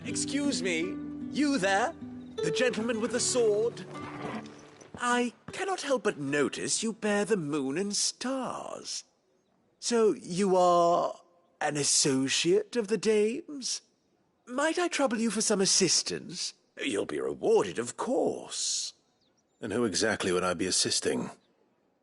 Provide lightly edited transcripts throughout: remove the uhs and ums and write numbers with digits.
Excuse me, you there? The gentleman with the sword? I cannot help but notice you bear the moon and stars. So you are an associate of the dames? Might I trouble you for some assistance? You'll be rewarded, of course. And who exactly would I be assisting?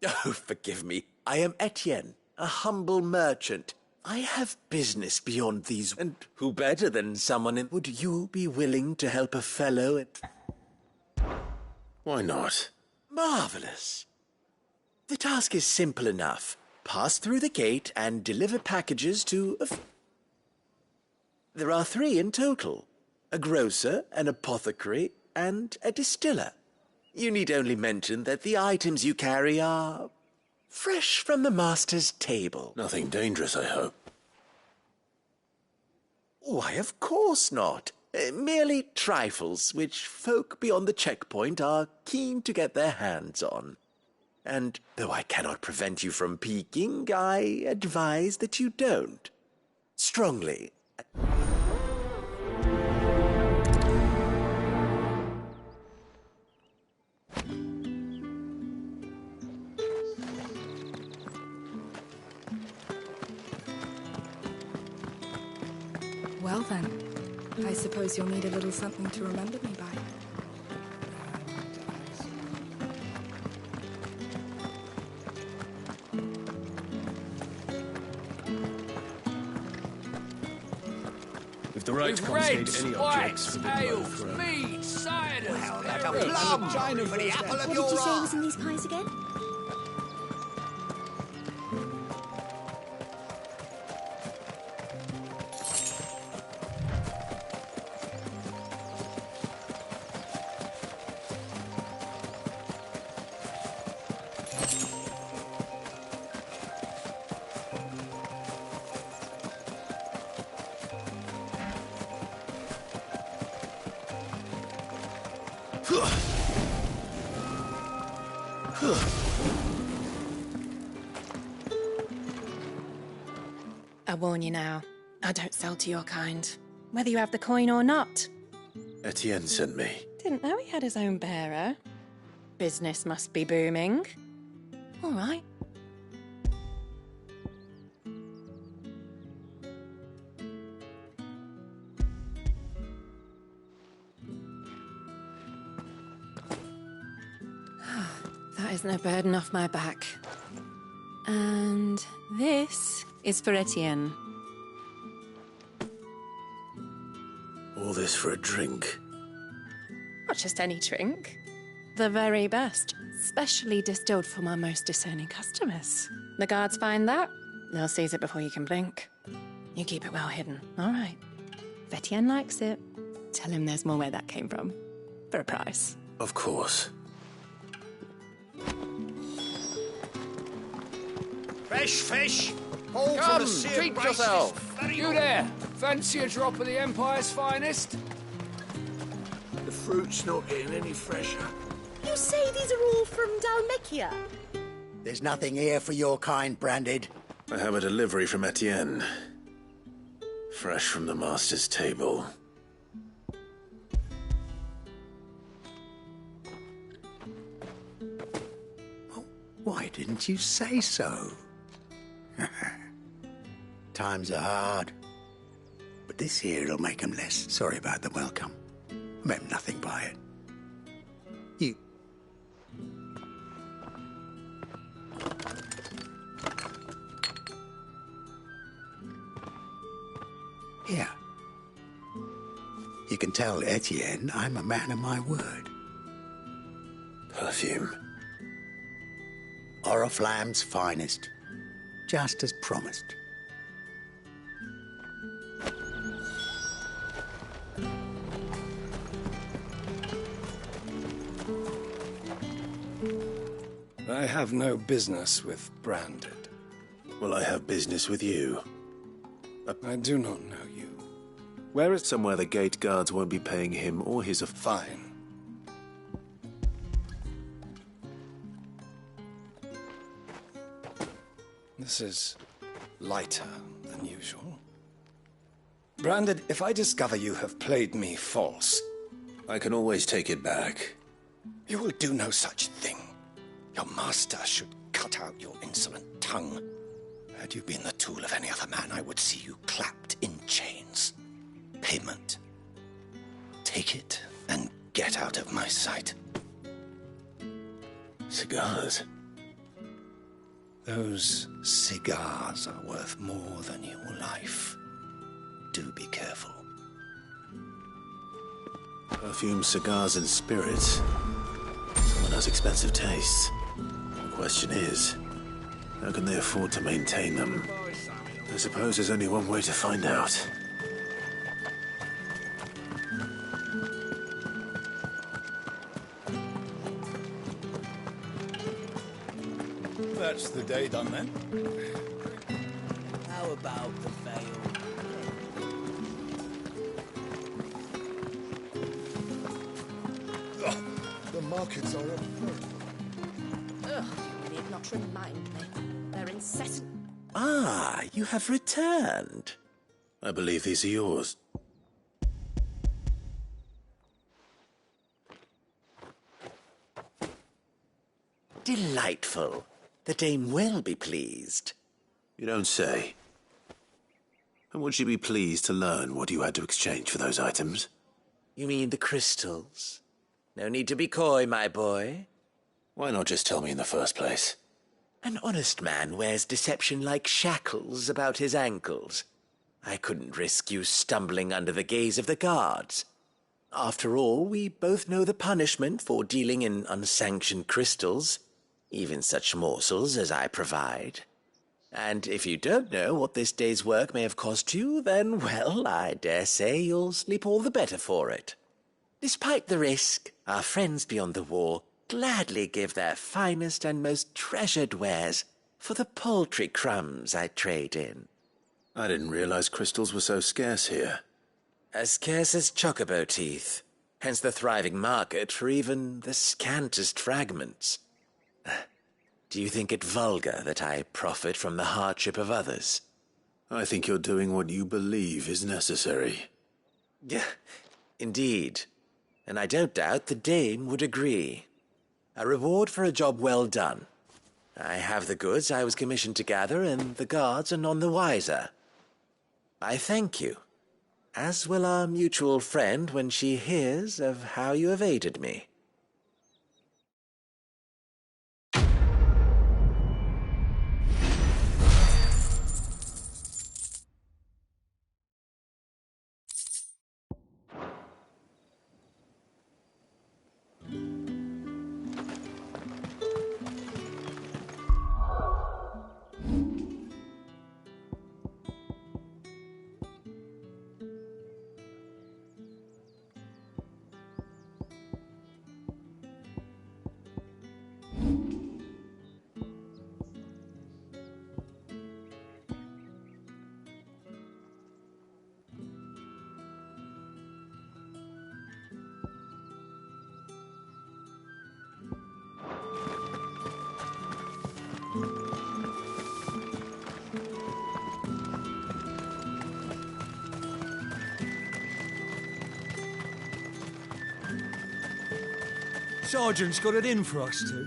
Oh, forgive me. I am Etienne, a humble merchant. I have business beyond these, and who better than someone in... Would you be willing to help a fellow at... Why not? Marvelous. The task is simple enough. Pass through the gate and deliver packages to There are 3 in total. A grocer, an apothecary, and a distiller. You need only mention that the items you carry are fresh from the master's table. Nothing dangerous, I hope. Why, of course not. Merely trifles which folk beyond the checkpoint are keen to get their hands on. And though I cannot prevent you from peeking, I advise that you don't. Strongly. Well then, I suppose you'll need a little something to remember me by. If the right confiscate any objects for the ales, mead, cider, like a plum for the apple of your eye. What did you say was in these pies again? I warn you now, I don't sell to your kind, whether you have the coin or not. Etienne sent me. Didn't know he had his own bearer. Business must be booming. All right. That isn't a burden off my back. And this is for Etienne. All this for a drink. Not just any drink. The very best. Specially distilled for my most discerning customers. The guards find that, they'll seize it before you can blink. You keep it well hidden, all right? If Etienne likes it, tell him there's more where that came from. For a price. Of course. Fresh fish, all from Come, the sea of treat grace yourself. this very You morning. there, fancy a drop of the Empire's finest? The fruit's not getting any fresher. You say these are all from Dalmekia? There's nothing here for your kind, Branded. I have a delivery from Etienne. Fresh from the master's table. Why didn't you say so? Times are hard. But this here'll make 'em less. Sorry about the welcome. I meant nothing by it. You... Here. You can tell Etienne I'm a man of my word. Perfume. Oriflamme's finest. Just as promised. I have no business with Branded. Well, I have business with you. I do not know you. Where is... Somewhere the gate guards won't be paying him or his... Fine. This is lighter than usual. Branded, if I discover you have played me false, I can always take it back. you will do no such thing. Your master should cut out your insolent tongue. Had you been the tool of any other man, I would see you clapped in chains. Payment. Take it and get out of my sight. Cigars? Those cigars are worth more than your life. Do be careful. Perfume, cigars, and spirits. Someone has expensive tastes. The question is, how can they afford to maintain them? I suppose there's only one way to find out. That's the day done then. How about the veil? The markets are up. Ugh, you need not remind me. They're incessant. Ah, you have returned. I believe these are yours. Delightful. The dame will be pleased. You don't say. And would she be pleased to learn what you had to exchange for those items? You mean the crystals? No need to be coy, my boy. Why not just tell me in the first place? An honest man wears deception like shackles about his ankles. I couldn't risk you stumbling under the gaze of the guards. After all, we both know the punishment for dealing in unsanctioned crystals, even such morsels as I provide. And if you don't know what this day's work may have cost you, then, well, I dare say you'll sleep all the better for it. Despite the risk, our friends beyond the wall gladly give their finest and most treasured wares for the paltry crumbs I trade in. I didn't realize crystals were so scarce here. As scarce as chocobo teeth, hence the thriving market for even the scantest fragments. Do you think it vulgar that I profit from the hardship of others? I think you're doing what you believe is necessary. Yeah, indeed. And I don't doubt the dame would agree. A reward for a job well done. I have the goods I was commissioned to gather, and the guards are none the wiser. I thank you, as will our mutual friend when she hears of how you have aided me. Sergeant's got it in for us two.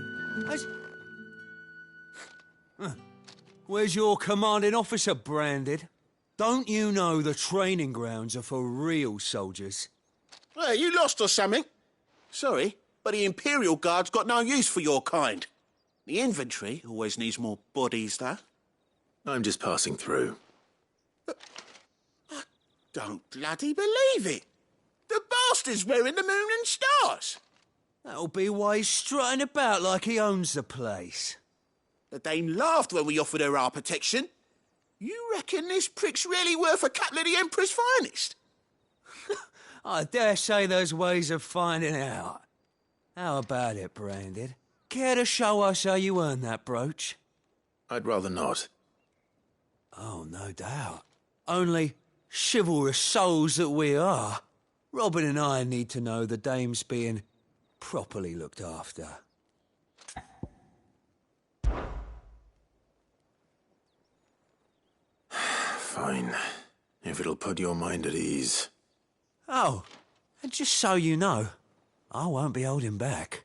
Where's your commanding officer, Branded? Don't you know the training grounds are for real soldiers? Hey, you lost or something? Sorry, but the Imperial Guard's got no use for your kind. The infantry always needs more bodies, though. I'm just passing through. I don't bloody believe it. The bastard's wearing the moon and stars. That'll be why he's strutting about like he owns the place. The dame laughed when we offered her our protection. You reckon this prick's really worth a couple of the Emperor's finest? I dare say there's ways of finding out. How about it, Branded? Care to show us how you earned that brooch? I'd rather not. Oh, no doubt. Only, chivalrous souls that we are, Robin and I need to know the dame's being properly looked after. Fine. If it'll put your mind at ease. Oh, and just so you know, I won't be holding back.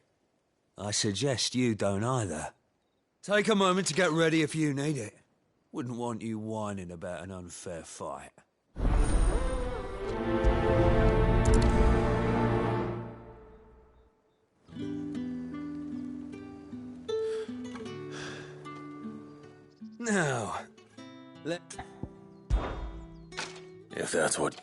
I suggest you don't either. Take a moment to get ready if you need it. Wouldn't want you whining about an unfair fight. Now, If that's what...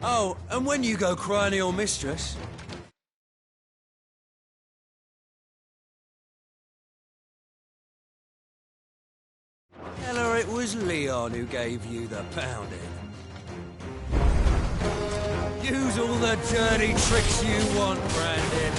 Oh, and when you go crying to your mistress... Tell her it was Leon who gave you the pounding. Use all the dirty tricks you want, Brandon.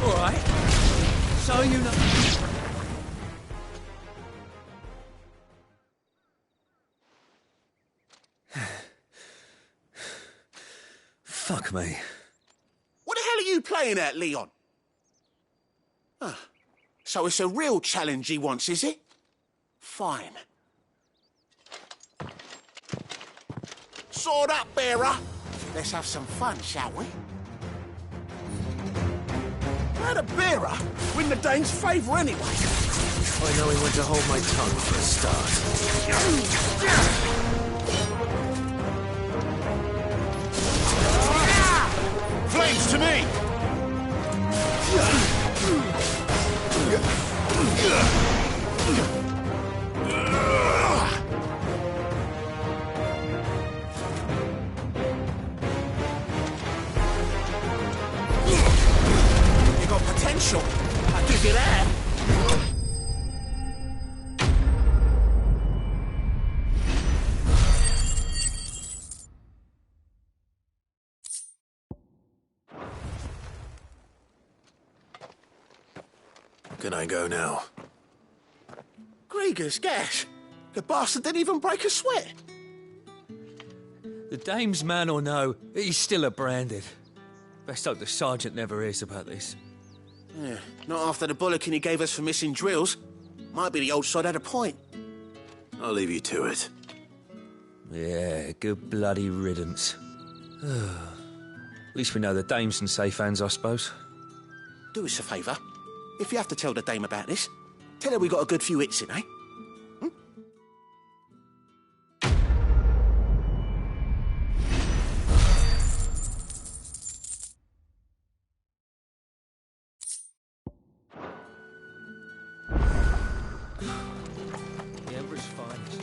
All right. So you know... Fuck me. What the hell are you playing at, Leon? Ah, so it's a real challenge he wants, is it? Fine. Sword up, bearer. Let's have some fun, shall we? How'd a bearer win the Dane's favour anyway? I know he went to hold my tongue for a start. Flames to me! You got potential. I'll give you that. Can I go now? Grieger's gas. The bastard didn't even break a sweat. The dame's man or no, he's still a branded. Best hope the sergeant never hears about this. Yeah, not after the bullocking he gave us for missing drills. Might be the old sod had a point. I'll leave you to it. Yeah, good bloody riddance. At least we know the dame's in safe hands, I suppose. Do us a favour. If you have to tell the dame about this, tell her we got a good few hits in, eh? The Emperor's finest.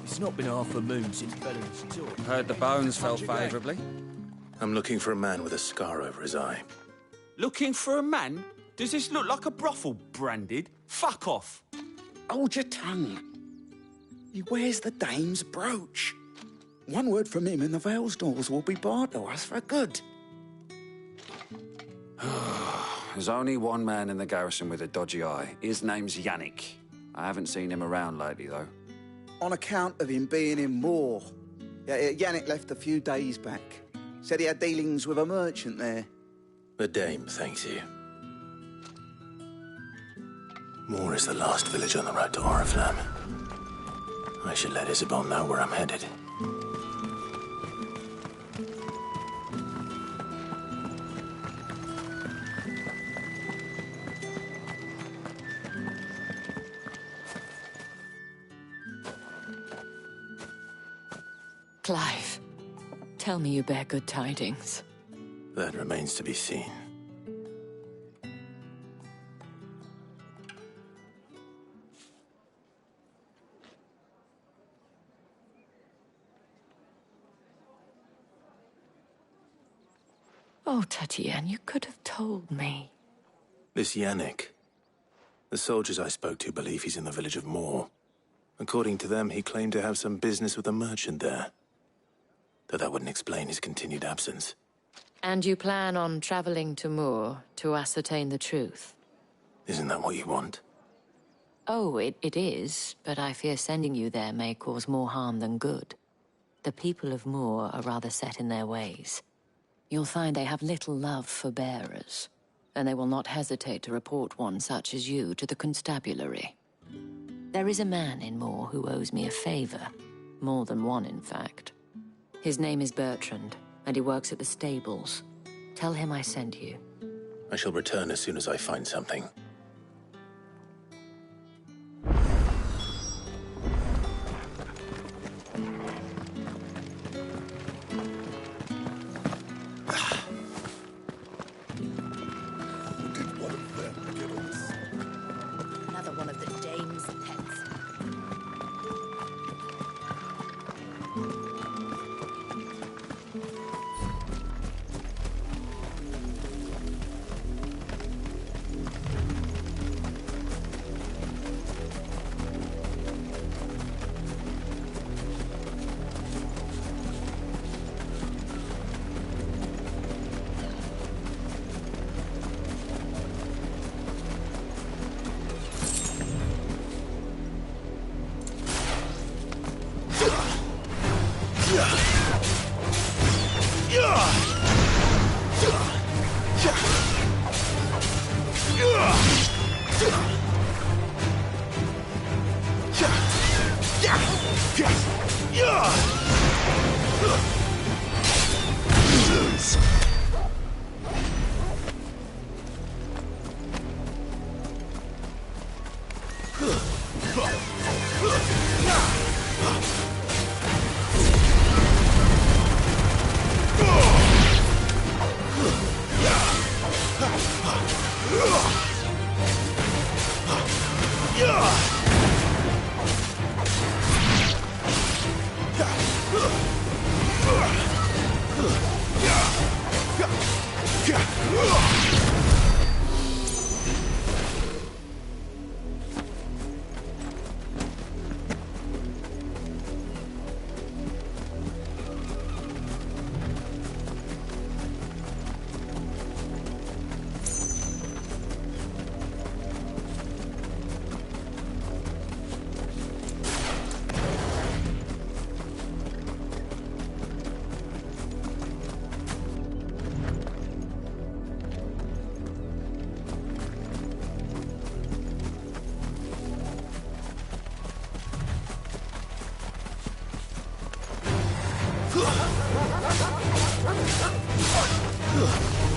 It's not been half a moon since Bellen's tour. Heard the bones fell favourably. I'm looking for a man with a scar over his eye. Looking for a man? Does this look like a brothel, Branded? Fuck off. Hold your tongue. He wears the dame's brooch. One word from him and the Vale's doors will be barred to us for good. There's only one man in the garrison with a dodgy eye. His name's Yannick. I haven't seen him around lately, though. On account of him being in war. Yannick left a few days back. Said he had dealings with a merchant there. The dame thanks you. Moor is the last village on the road to Oriflamme. I should let Isabel know where I'm headed. Clive, tell me you bear good tidings. That remains to be seen. Oh, Tatiane, you could have told me. This Yannick, The soldiers I spoke to believe he's in the village of Moor. According to them, he claimed to have some business with a merchant there. Though that wouldn't explain his continued absence. And you plan on traveling to Moor to ascertain the truth? Isn't that what you want? Oh, it is, but I fear sending you there may cause more harm than good. The people of Moor are rather set in their ways. You'll find they have little love for bearers, and they will not hesitate to report one such as you to the constabulary. There is a man in Moor who owes me a favor. More than one, in fact. His name is Bertrand, and he works at the stables. Tell him I sent you. I shall return as soon as I find something. Another one of the dame's pets.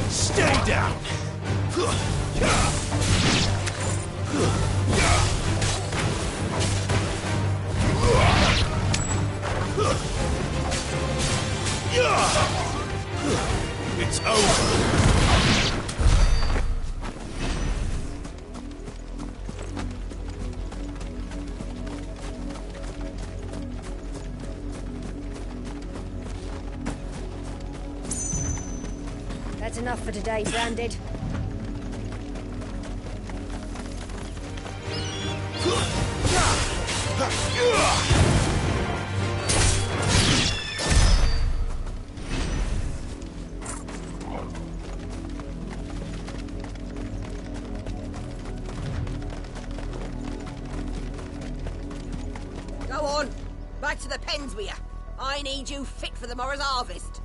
Stay down! It's over! That's enough for today, Branded. Go on, back to the pens with you. I need you fit for the morrow's harvest.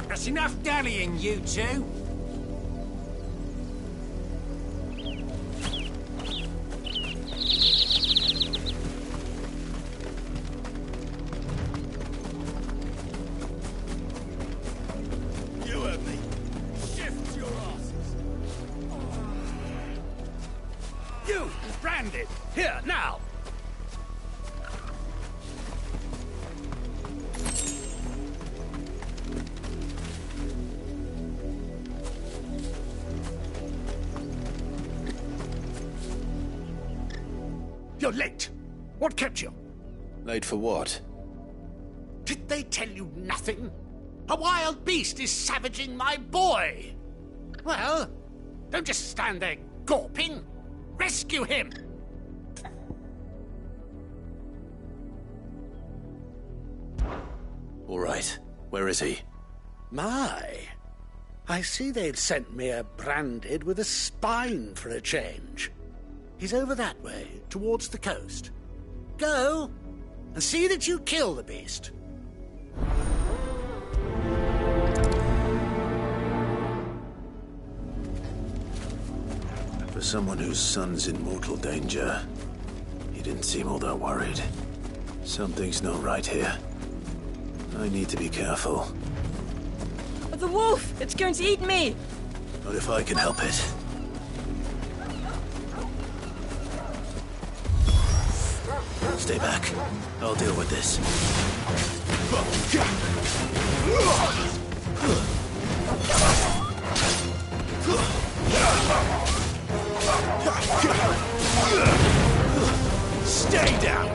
That's enough dallying, you two. You heard me. Shift your asses. You're late. What kept you? Late for what? Did they tell you nothing? A wild beast is savaging my boy. Well, don't just stand there gawping. Rescue him. All right. Where is he? My, I see they'd sent me a branded with a spine for a change. He's over that way, towards the coast. Go, and see that you kill the beast. For someone whose son's in mortal danger, he didn't seem all that worried. Something's not right here. I need to be careful. The wolf! It's going to eat me! Not if I can help it. Stay back. I'll deal with this. Stay down!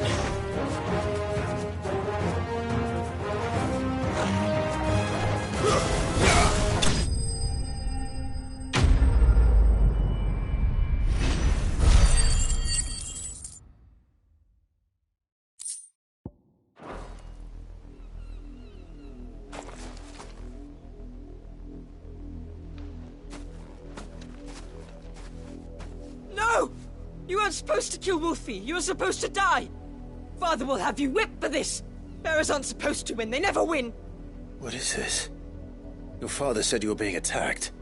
No! You weren't supposed to kill Wolfie. You were supposed to die. Father will have you whipped for this. Bearers aren't supposed to win. They never win. What is this? Your father said you were being attacked.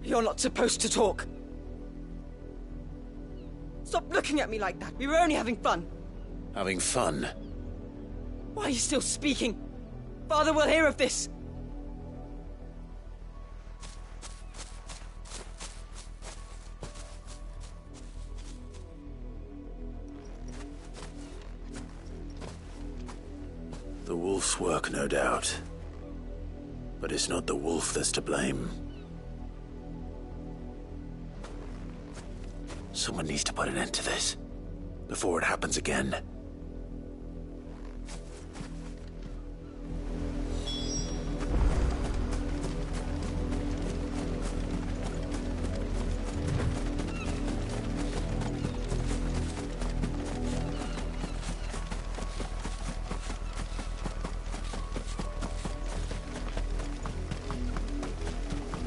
You're not supposed to talk. Stop looking at me like that. We were only having fun. Having fun? Why are you still speaking? Father will hear of this. The wolf's work, no doubt. But it's not the wolf that's to blame. Someone needs to put an end to this, before it happens again.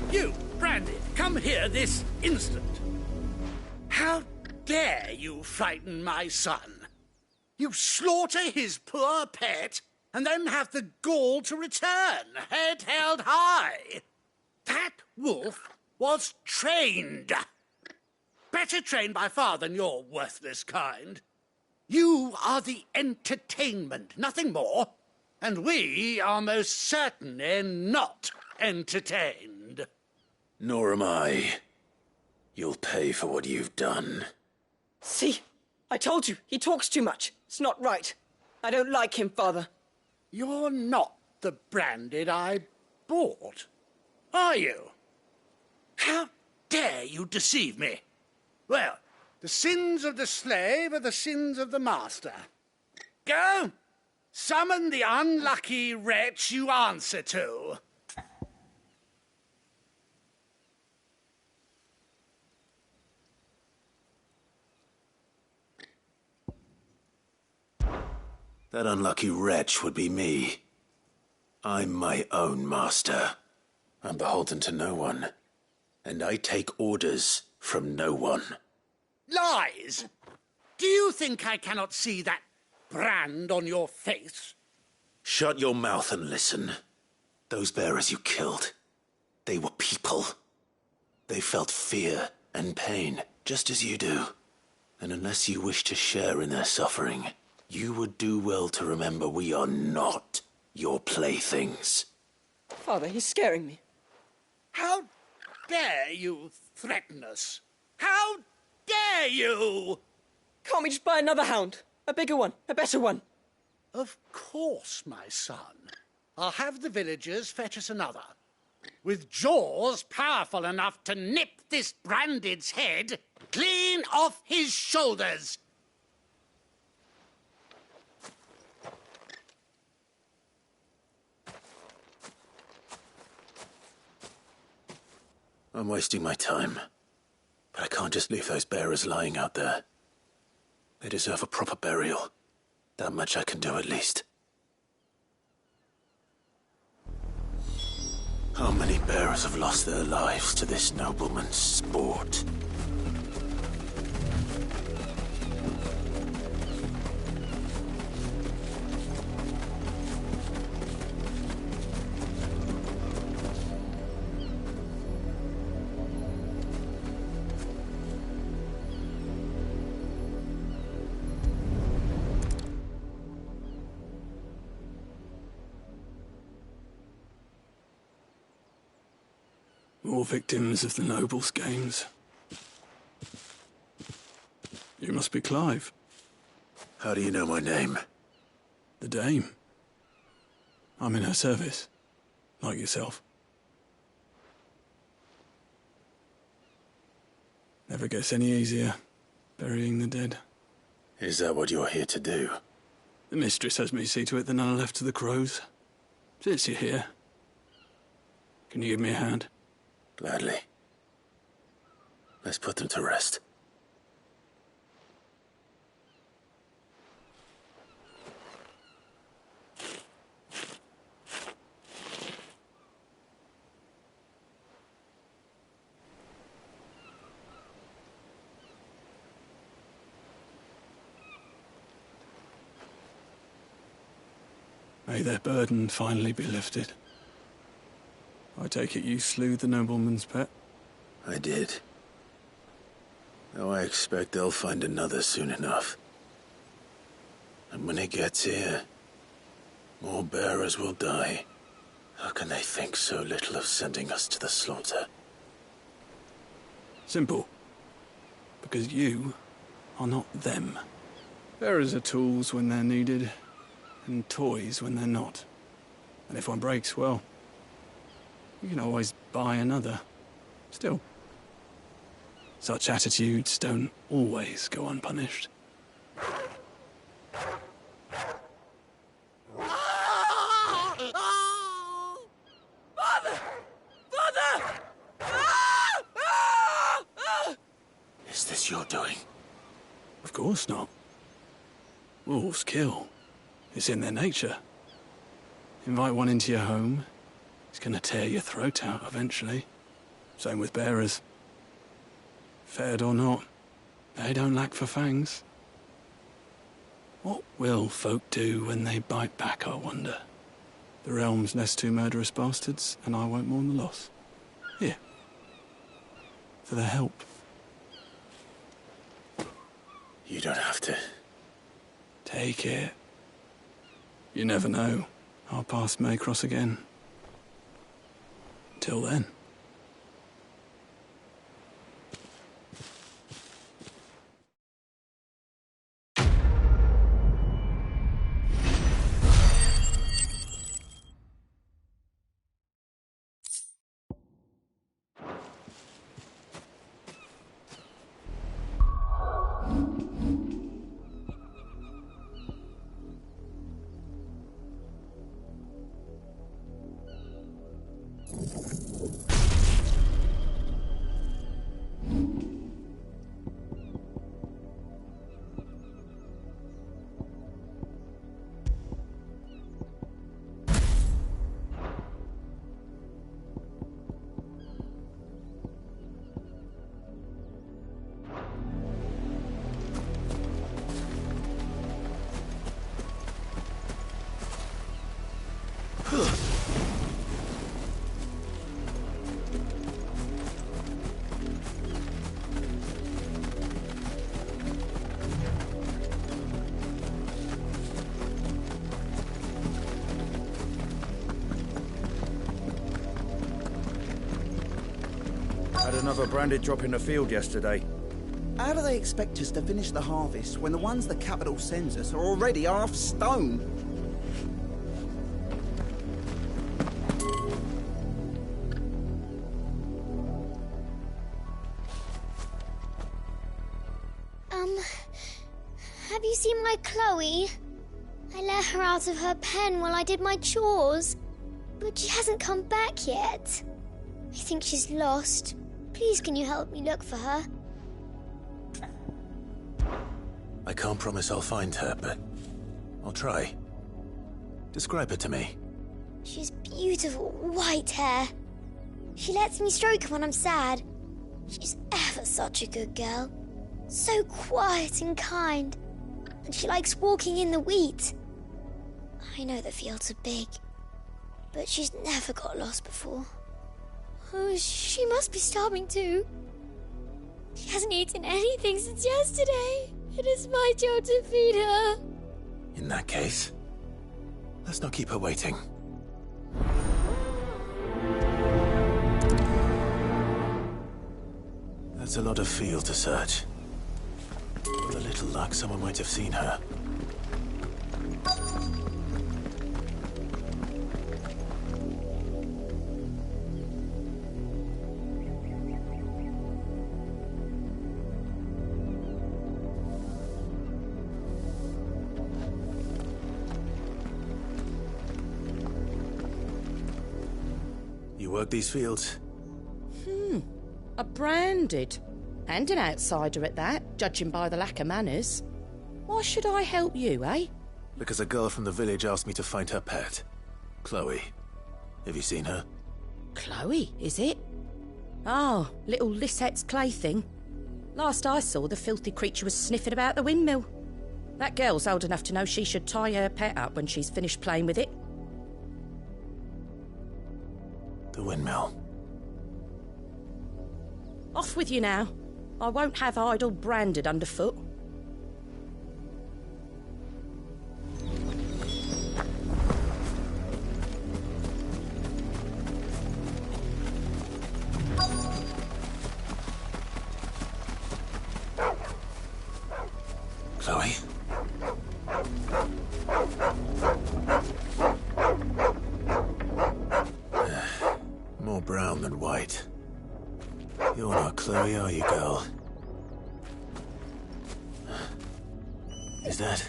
You, Brandy, come here this instant. How dare you frighten my son? You slaughter his poor pet and then have the gall to return, head held high. That wolf was trained. Better trained by far than your worthless kind. You are the entertainment, nothing more. And we are most certainly not entertained. Nor am I. You'll pay for what you've done. See? I told you, he talks too much. It's not right. I don't like him, Father. You're not the branded I bought, are you? How dare you deceive me? Well, the sins of the slave are the sins of the master. Go! Summon the unlucky wretch you answer to. That unlucky wretch would be me. I'm my own master. I'm beholden to no one. And I take orders from no one. Lies! Do you think I cannot see that brand on your face? Shut your mouth and listen. Those bearers you killed, they were people. They felt fear and pain, just as you do. And unless you wish to share in their suffering, you would do well to remember we are not your playthings. Father, he's scaring me. How dare you threaten us? How dare you? Can't we just buy another hound? A bigger one, a better one. Of course, my son. I'll have the villagers fetch us another. With jaws powerful enough to nip this branded's head clean off his shoulders. I'm wasting my time. But I can't just leave those bearers lying out there. They deserve a proper burial. That much I can do at least. How many bearers have lost their lives to this nobleman's sport? More victims of the nobles' games. You must be Clive. How do you know my name? The Dame. I'm in her service, like yourself. Never gets any easier, burying the dead. Is that what you're here to do? The mistress has me see to it that none are left to the crows. Since you're here, can you give me a hand? Gladly. Let's put them to rest. May their burden finally be lifted. I take it you slew the nobleman's pet? I did. Though I expect they'll find another soon enough. And when it gets here, more bearers will die. How can they think so little of sending us to the slaughter? Simple. Because you are not them. Bearers are tools when they're needed, and toys when they're not. And if one breaks, well, you can always buy another. Still, such attitudes don't always go unpunished. Father! Father! Is this your doing? Of course not. Wolves kill. It's in their nature. Invite one into your home, he's gonna tear your throat out eventually. Same with bearers. Fed or not, they don't lack for fangs. What will folk do when they bite back, I wonder? The realm's less two murderous bastards, and I won't mourn the loss. Here. For their help. You don't have to. Take it. You never know. Our paths may cross again. Till then. Had another branded drop in the field yesterday. How do they expect us to finish the harvest when the ones the capital sends us are already half stone? Have you seen my Chloe? I let her out of her pen while I did my chores, but she hasn't come back yet. I think she's lost, Please, can you help me look for her? I can't promise I'll find her, but I'll try. Describe her to me. She's beautiful white hair. She lets me stroke her when I'm sad. She's ever such a good girl. So quiet and kind. And she likes walking in the wheat. I know the fields are big, but she's never got lost before. Oh, she must be starving too. She hasn't eaten anything since yesterday. It is my job to feed her. In that case, let's not keep her waiting. That's a lot of field to search. With a little luck, someone might have seen her. You work these fields? A branded. And an outsider at that, judging by the lack of manners. Why should I help you, eh? Because a girl from the village asked me to find her pet. Chloe. Have you seen her? Chloe, is it? Oh, little Lisette's plaything. Last I saw, the filthy creature was sniffing about the windmill. That girl's old enough to know she should tie her pet up when she's finished playing with it. The windmill. Off with you now. I won't have idle branded underfoot. Chloe? More brown than white. You're not Chloe, are you, girl? Is that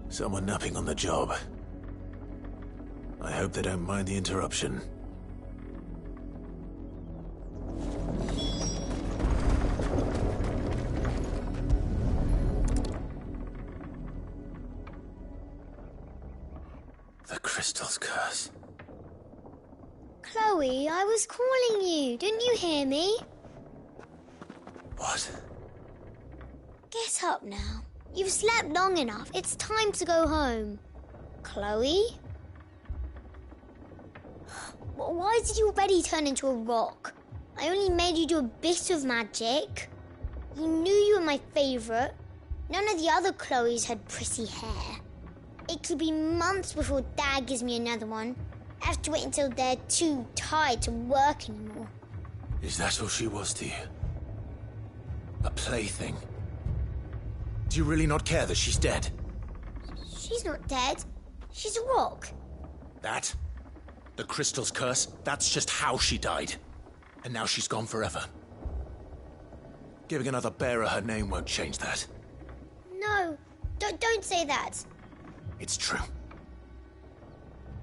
someone napping on the job? I hope they don't mind the interruption. The crystal's curse. Chloe, I was calling you. Didn't you hear me? What? Get up now. You've slept long enough. It's time to go home. Chloe? Why did you already turn into a rock? I only made you do a bit of magic. You knew you were my favourite. None of the other Chloes had pretty hair. It could be months before Dad gives me another one. I have to wait until they're too tired to work anymore. Is that all she was to you? A plaything? Do you really not care that she's dead? She's not dead. She's a rock. That? The crystal's curse? That's just how she died. And now she's gone forever. Giving another bearer her name won't change that. No, don't say that. It's true.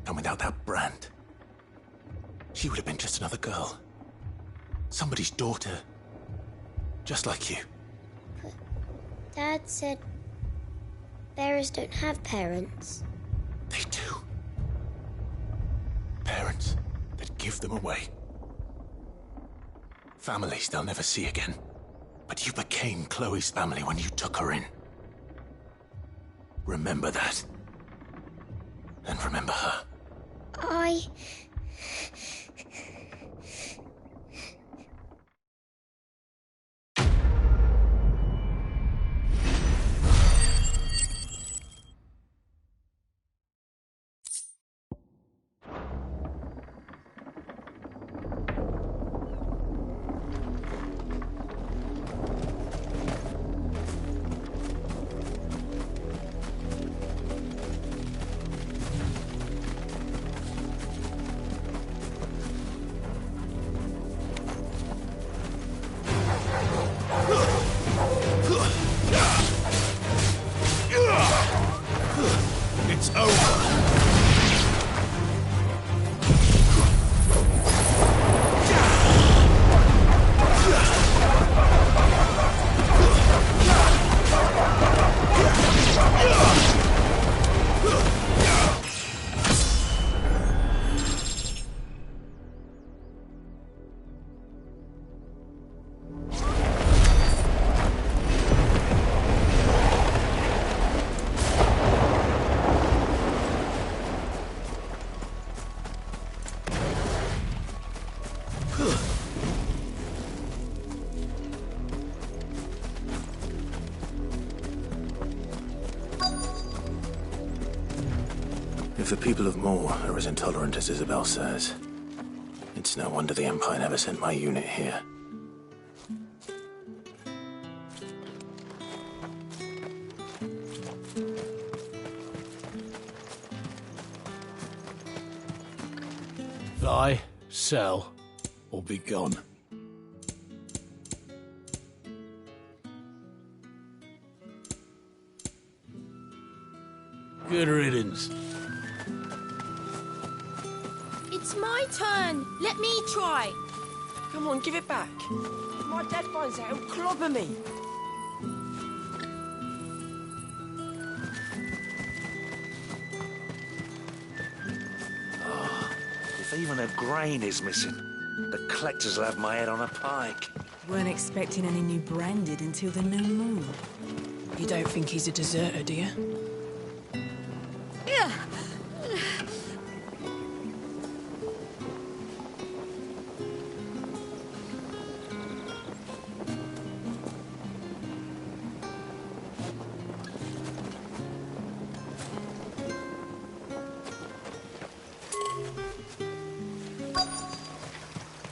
And without that brand, she would have been just another girl. Somebody's daughter. Just like you. But Dad said bearers don't have parents. They do. Parents that give them away. Families they'll never see again. But you became Chloe's family when you took her in. Remember that. And remember her. the people of Moor are as intolerant as Isabel says, it's no wonder the Empire never sent my unit here. Buy, sell, or be gone. Good riddance. It's my turn. Let me try. Come on, give it back. If my dad finds out, he'll clobber me. If even a grain is missing, the collectors will have my head on a pike. Weren't expecting any new branded until the new moon. You don't think he's a deserter, do you? Yeah.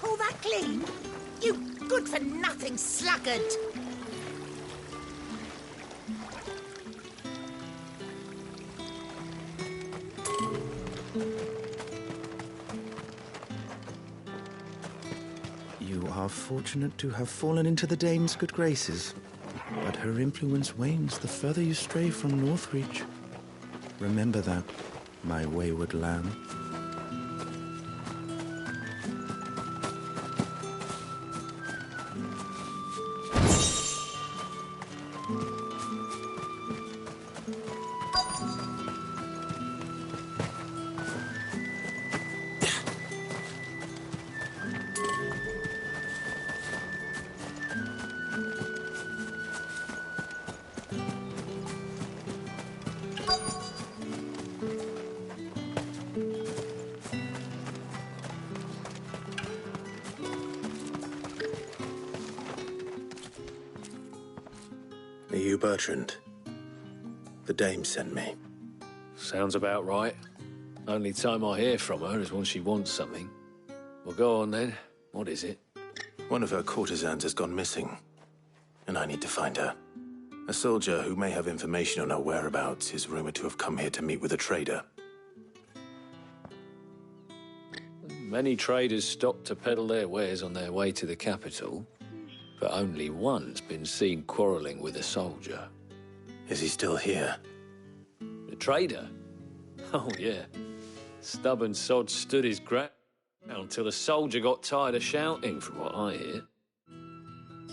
Pull that clean, you good-for-nothing sluggard! You are fortunate to have fallen into the dame's good graces, but her influence wanes the further you stray from Northreach. Remember that, my wayward lamb. Are you Bertrand? The dame sent me. Sounds about right. Only time I hear from her is when she wants something. Well, go on then. What is it? One of her courtesans has gone missing, and I need to find her. A soldier who may have information on her whereabouts is rumored to have come here to meet with a trader. Many traders stop to peddle their wares on their way to the capital, but only one's been seen quarrelling with a soldier. Is he still here? The trader? Oh, yeah. Stubborn sod stood his ground until the soldier got tired of shouting, from what I hear.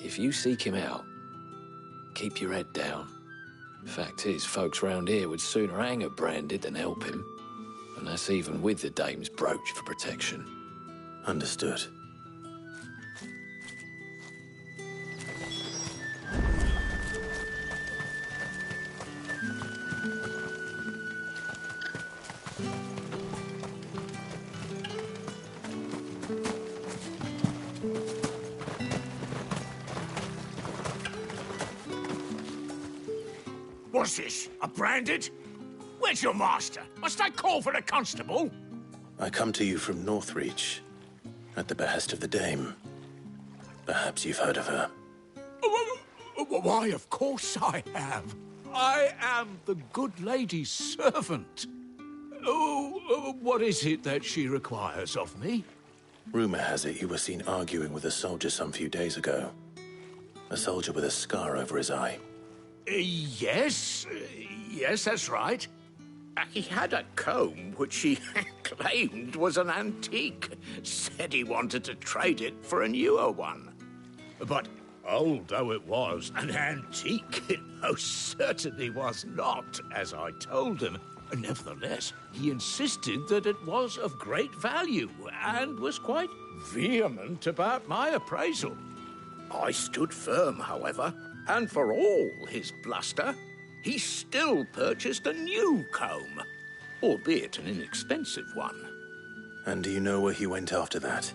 If you seek him out, keep your head down. Fact is, folks round here would sooner hang a branded than help him. And that's even with the dame's brooch for protection. Understood. What's this? A branded? Where's your master? Must I call for a constable? I come to you from Northreach, at the behest of the dame. Perhaps you've heard of her. Why, of course I have. I am the good lady's servant. Oh, what is it that she requires of me? Rumor has it you were seen arguing with a soldier some few days ago. A soldier with a scar over his eye. Yes, that's right. He had a comb which he claimed was an antique. Said he wanted to trade it for a newer one. But old though it was, an antique it most certainly was not, as I told him. Nevertheless, he insisted that it was of great value and was quite vehement about my appraisal. I stood firm, however, and for all his bluster, he still purchased a new comb, albeit an inexpensive one. And do you know where he went after that?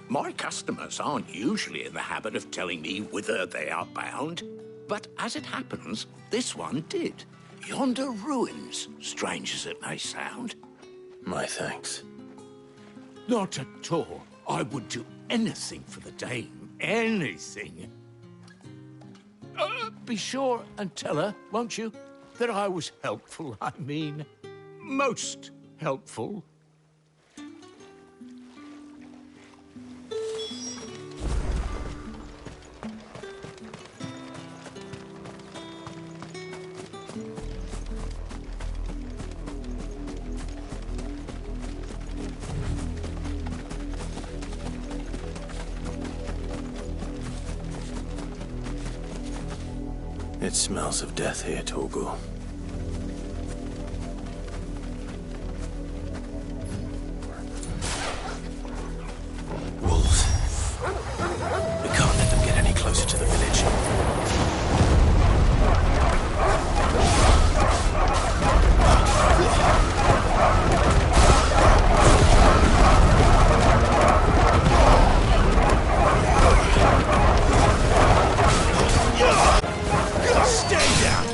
My customers aren't usually in the habit of telling me whither they are bound, but as it happens, this one did. Yonder ruins, strange as it may sound. My thanks. Not at all. I would do anything for the Dame. Anything. Be sure and tell her, won't you, that I was helpful. I mean, most helpful. It smells of death here, Torgal. Wolves. We can't let them get any closer to the village. Stay down!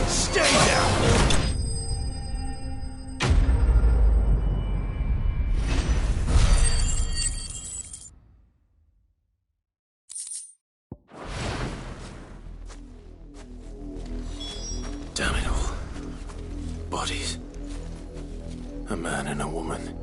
Stay down! Damn it all. Bodies. A man and a woman.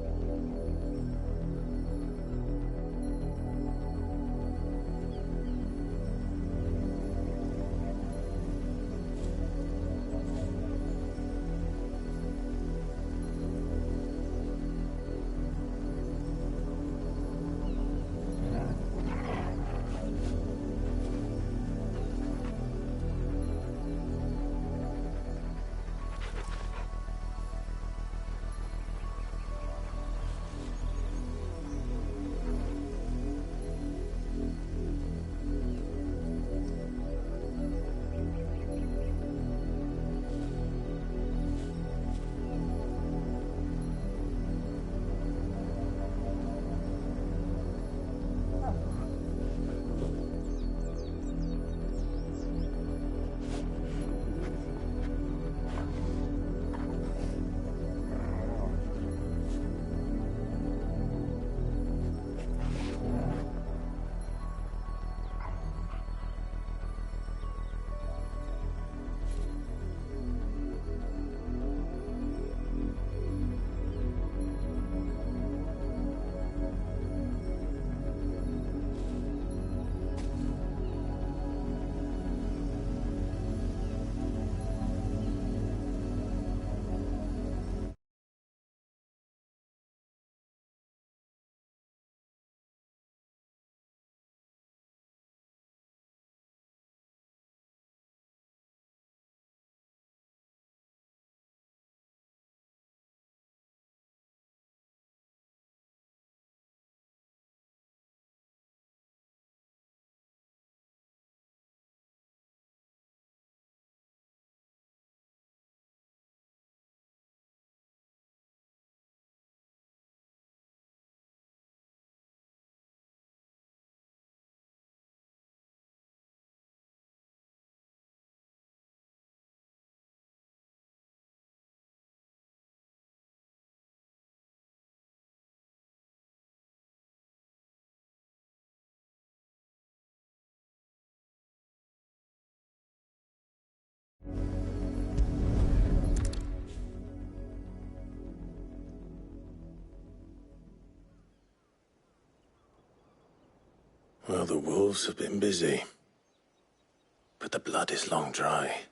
Well, the wolves have been busy. But the blood is long dry.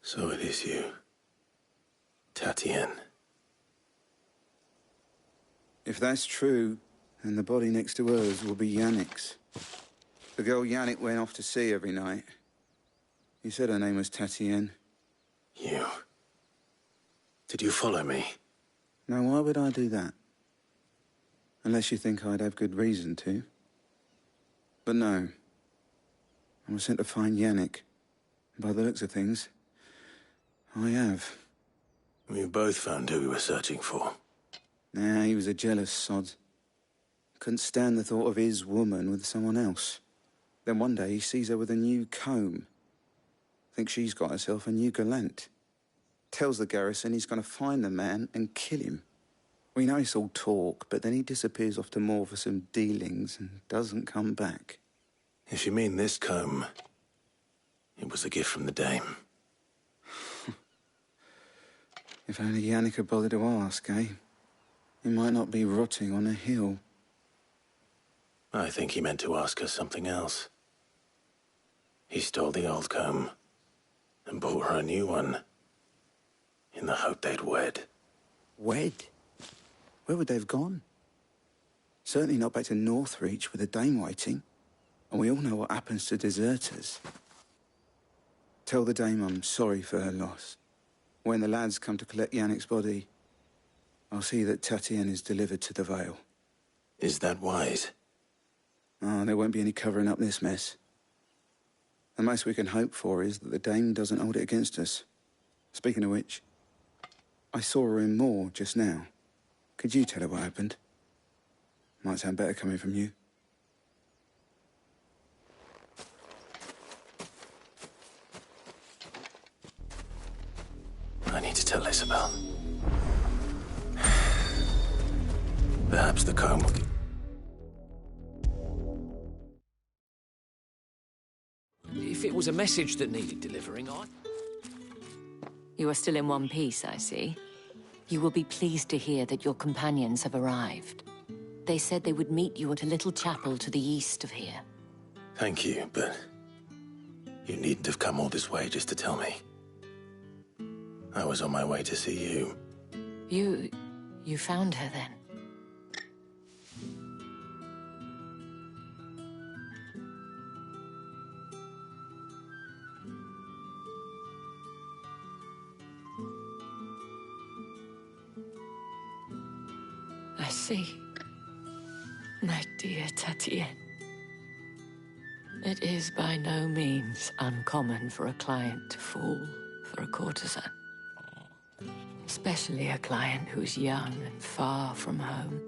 So it is you, Tatienne. If that's true, then the body next to hers will be Yannick's. The girl Yannick went off to see every night. He said her name was Tatienne. You. Did you follow me? Now, why would I do that? Unless you think I'd have good reason to. But no. I was sent to find Yannick. By the looks of things, I have. We've both found who we were searching for. Nah, he was a jealous sod. Couldn't stand the thought of his woman with someone else. Then one day he sees her with a new comb. Thinks she's got herself a new gallant. Tells the garrison he's going to find the man and kill him. We know it's all talk, but then he disappears off to Moor for some dealings and doesn't come back. If you mean this comb, it was a gift from the dame. If only Yannick had bothered to ask, eh? He might not be rotting on a hill. I think he meant to ask her something else. He stole the old comb and bought her a new one in the hope they'd wed. Wed? Where would they have gone? Certainly not back to Northreach with a dame waiting. And we all know what happens to deserters. Tell the dame I'm sorry for her loss. When the lads come to collect Yannick's body, I'll see that Tatienne is delivered to the Vale. Is that wise? Oh, there won't be any covering up this mess. The most we can hope for is that the dame doesn't hold it against us. Speaking of which, I saw her in Moor just now. Could you tell her what happened? Might sound better coming from you. I need to tell Isabel. Perhaps the comb will... If it was a message that needed delivering, You are still in one piece, I see. You will be pleased to hear that your companions have arrived. They said they would meet you at a little chapel to the east of here. Thank you, but you needn't have come all this way just to tell me. I was on my way to see you. You found her then? I see. My dear Tatienne. It is by no means uncommon for a client to fall for a courtesan. Especially a client who's young and far from home.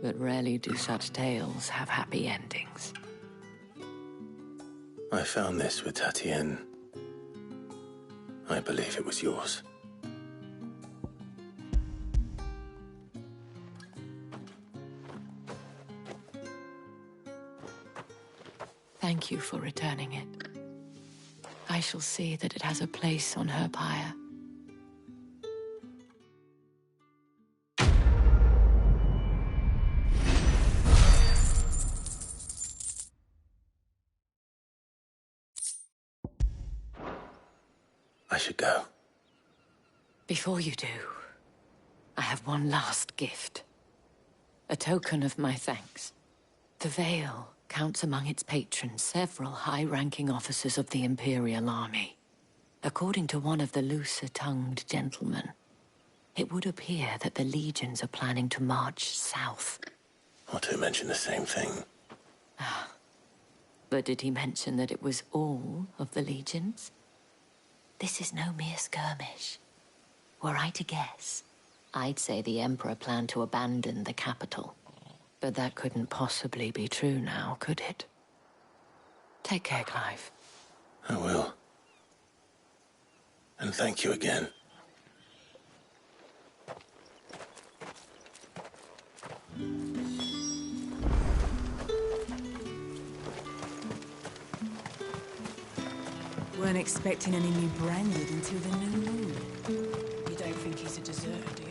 But rarely do such tales have happy endings. I found this with Tatienne. I believe it was yours. Thank you for returning it. I shall see that it has a place on her pyre. I should go. Before you do, I have one last gift. A token of my thanks. The Vale counts among its patrons several high-ranking officers of the Imperial Army. According to one of the looser-tongued gentlemen, it would appear that the legions are planning to march south. Otto mentioned the same thing. But did he mention that it was all of the legions? This is no mere skirmish. Were I to guess, I'd say the Emperor planned to abandon the capital. But that couldn't possibly be true now, could it? Take care, Clive. I will. And thank you again. Weren't expecting any new branded until the new moon. You don't think he's a deserter, do you?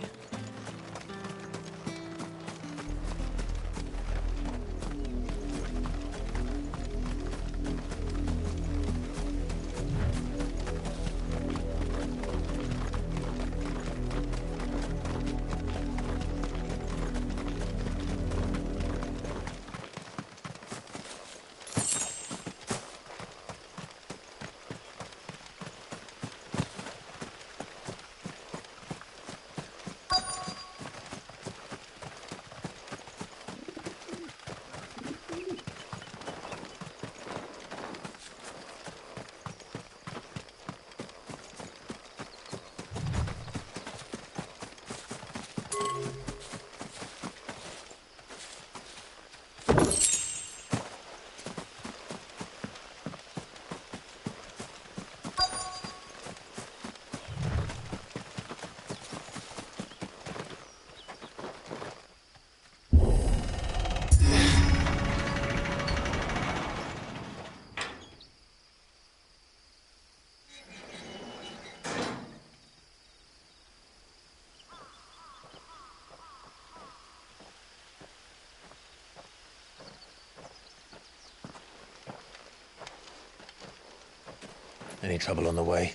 Any trouble on the way?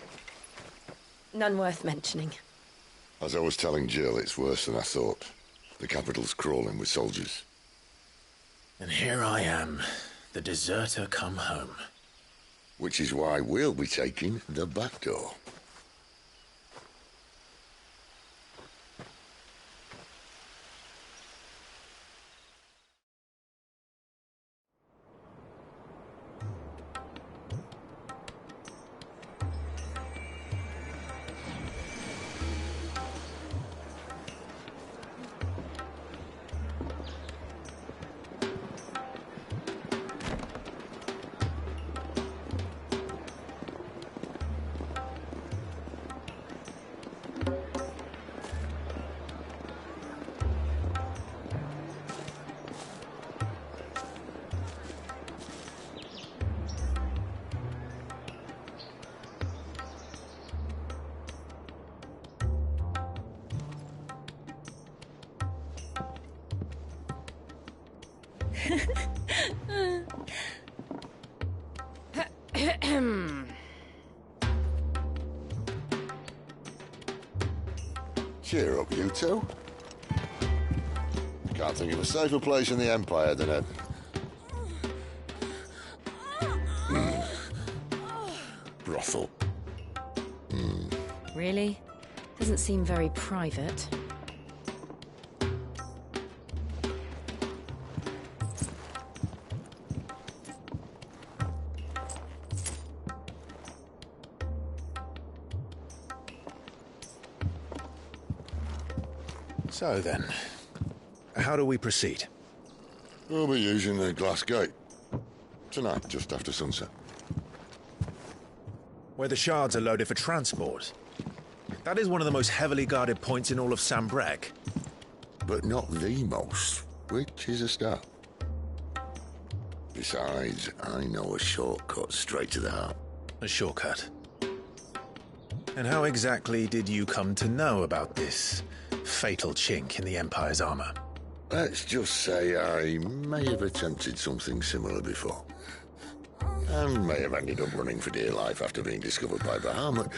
None worth mentioning. As I was telling Jill, it's worse than I thought. The capital's crawling with soldiers. And here I am, the deserter come home. Which is why we'll be taking the back door. Cheer up, you two. Can't think of a safer place in the Empire than a... brothel. Really? Doesn't seem very private. So then, how do we proceed? We'll be using the glass gate. Tonight, just after sunset. Where the shards are loaded for transport. That is one of the most heavily guarded points in all of Sambrek. But not the most, which is a start. Besides, I know a shortcut straight to the heart. A shortcut? And how exactly did you come to know about this fatal chink in the Empire's armor? Let's just say I may have attempted something similar before. And may have ended up running for dear life after being discovered by Bahamut,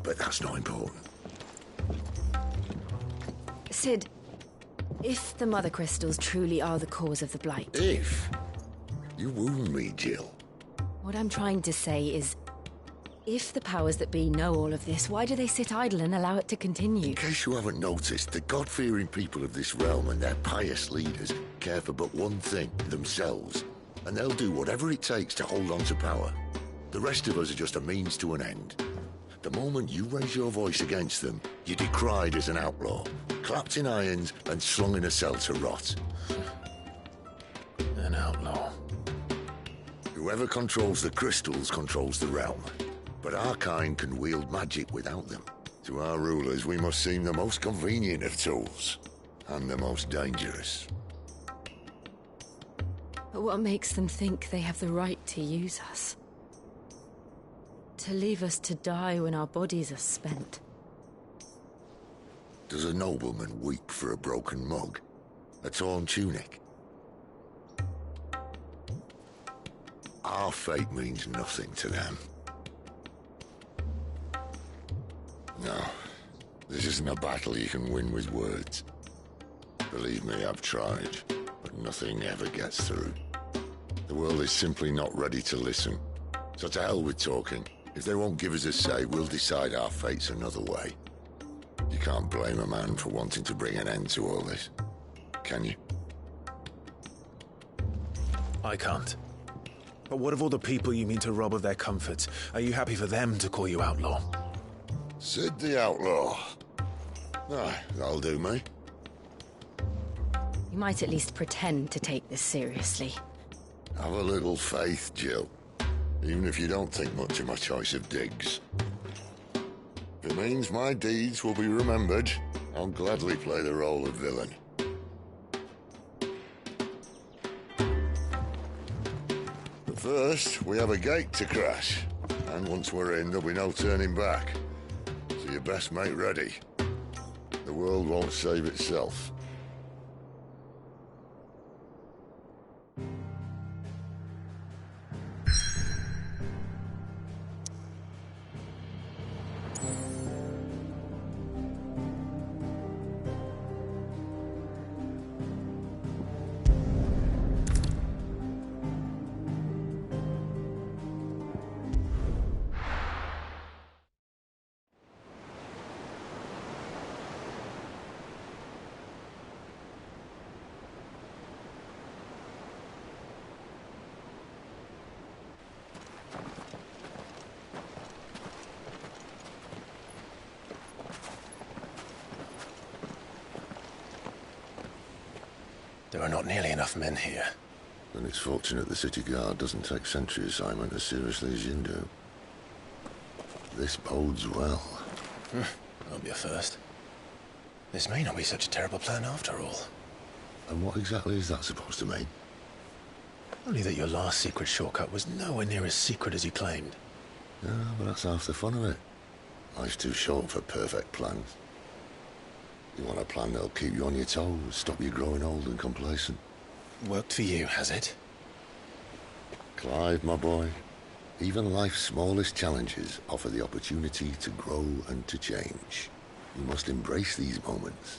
but that's not important. Sid, if the Mother Crystals truly are the cause of the Blight... If? You wound me, Jill. What I'm trying to say is, if the powers that be know all of this, why do they sit idle and allow it to continue? In case you haven't noticed, the God-fearing people of this realm and their pious leaders care for but one thing, themselves. And they'll do whatever it takes to hold on to power. The rest of us are just a means to an end. The moment you raise your voice against them, you're decried as an outlaw, clapped in irons and slung in a cell to rot. An outlaw. Whoever controls the crystals controls the realm. But our kind can wield magic without them. To our rulers, we must seem the most convenient of tools. And the most dangerous. But what makes them think they have the right to use us? To leave us to die when our bodies are spent? Does a nobleman weep for a broken mug? A torn tunic? Our fate means nothing to them. No, this isn't a battle you can win with words. Believe me, I've tried, but nothing ever gets through. The world is simply not ready to listen. So to hell with talking. If they won't give us a say, we'll decide our fates another way. You can't blame a man for wanting to bring an end to all this, can you? I can't. But what of all the people you mean to rob of their comforts? Are you happy for them to call you outlaw? Sid the Outlaw. Ah, that'll do me. You might at least pretend to take this seriously. Have a little faith, Jill. Even if you don't think much of my choice of digs. If it means my deeds will be remembered, I'll gladly play the role of villain. But first, we have a gate to crash. And once we're in, there'll be no turning back. So you best make ready. The world won't save itself. There are not nearly enough men here. Then it's fortunate the city guard doesn't take sentry assignment as seriously as you do. This bodes well. That'll be a first. This may not be such a terrible plan after all. And what exactly is that supposed to mean? Only that your last secret shortcut was nowhere near as secret as you claimed. Yeah, but that's half the fun of it. Life's too short for perfect plans. You want a plan that'll keep you on your toes, stop you growing old and complacent. Worked for you, has it? Clive, my boy, even life's smallest challenges offer the opportunity to grow and to change. You must embrace these moments.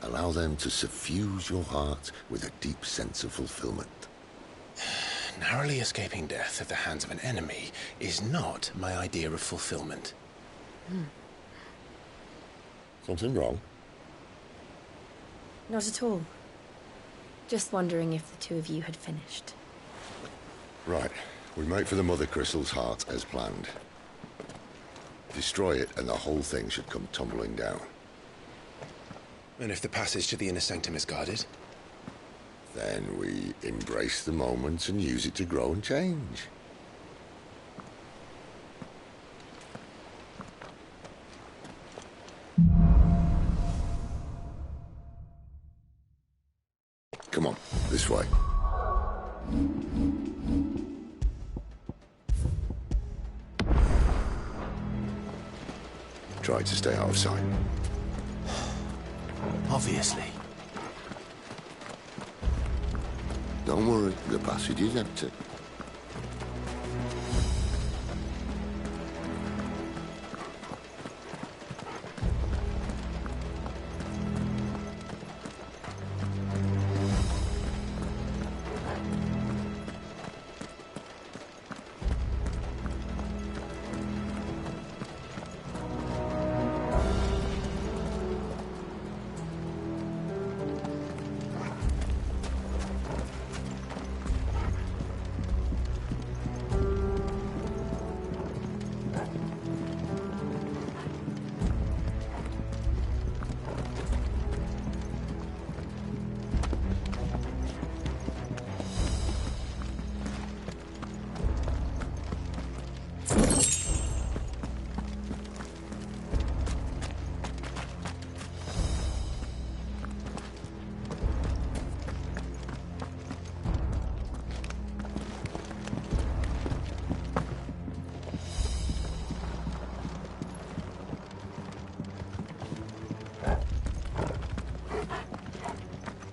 Allow them to suffuse your heart with a deep sense of fulfillment. Narrowly escaping death at the hands of an enemy is not my idea of fulfillment. Something wrong? Not at all. Just wondering if the two of you had finished. Right. We make for the Mother Crystal's heart as planned. Destroy it and the whole thing should come tumbling down. And if the passage to the inner sanctum is guarded? Then we embrace the moment and use it to grow and change. Come on, this way. Try to stay out of sight. Obviously. Don't worry, the passage is empty.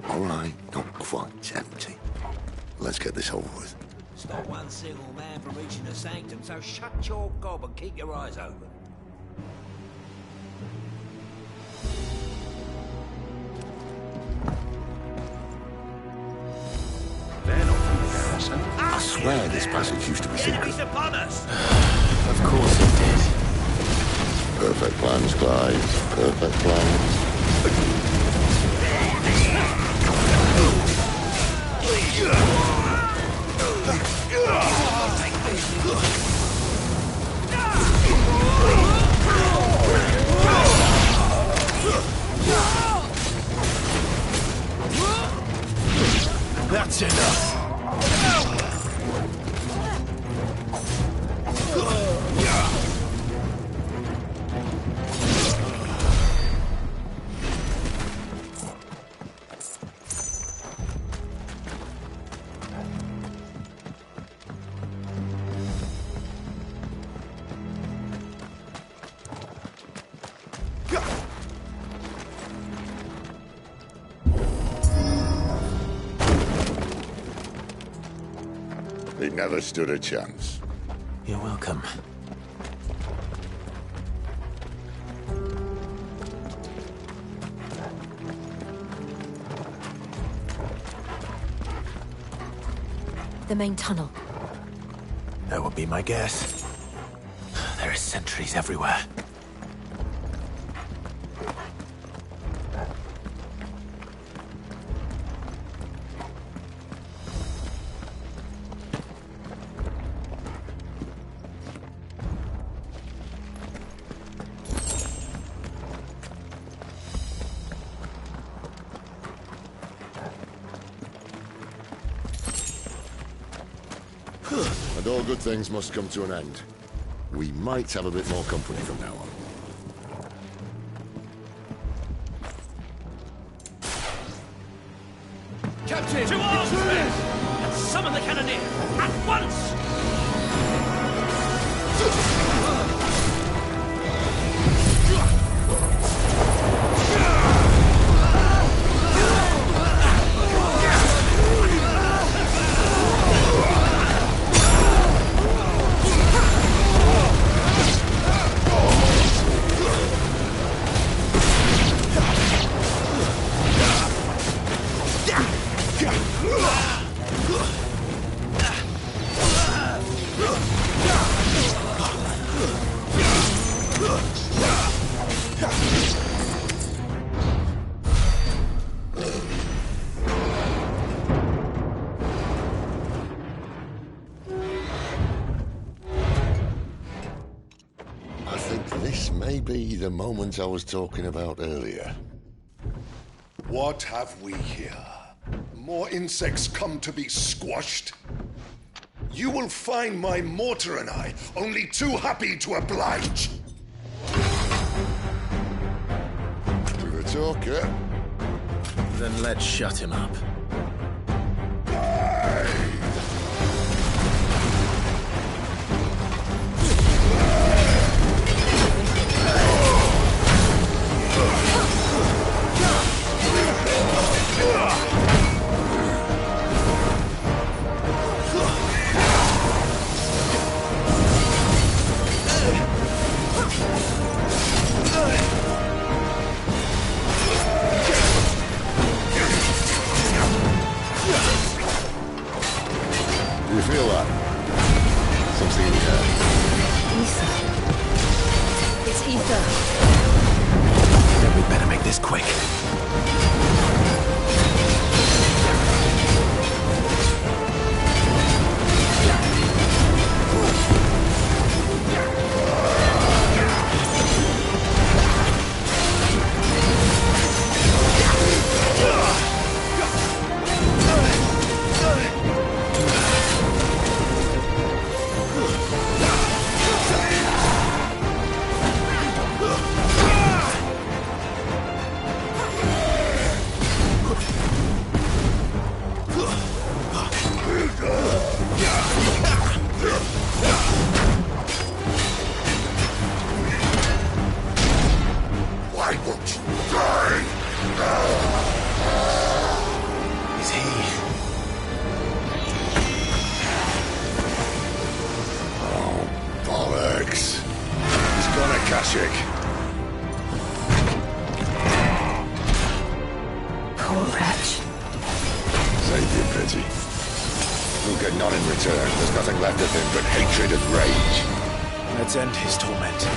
All right, not quite empty. Let's get this over with. Stop one single man from reaching the sanctum, so shut your gob and keep your eyes open. They're not from the garrison. I swear this passage used to be secret. Enemies upon us! Of course it did. Perfect plans, Clive. Perfect plans. That's enough. He never stood a chance. You're welcome. The main tunnel. That would be my guess. There are sentries everywhere. And all good things must come to an end. We might have a bit more company from now on. Captain! To arms, men! And summon the cannoneer! At once! This may be the moment I was talking about earlier. What have we here? More insects come to be squashed? You will find my mortar and I only too happy to oblige. With a talker. Then let's shut him up. Do you feel that? Something in the air. Ether. It's ether. Then we better make this quick. Why won't you die? Is he? Oh, bollocks. He's gone Akashic. Poor wretch. Save your pity. We'll get none in return. There's nothing left of him but hatred and rage. Let's end his torment.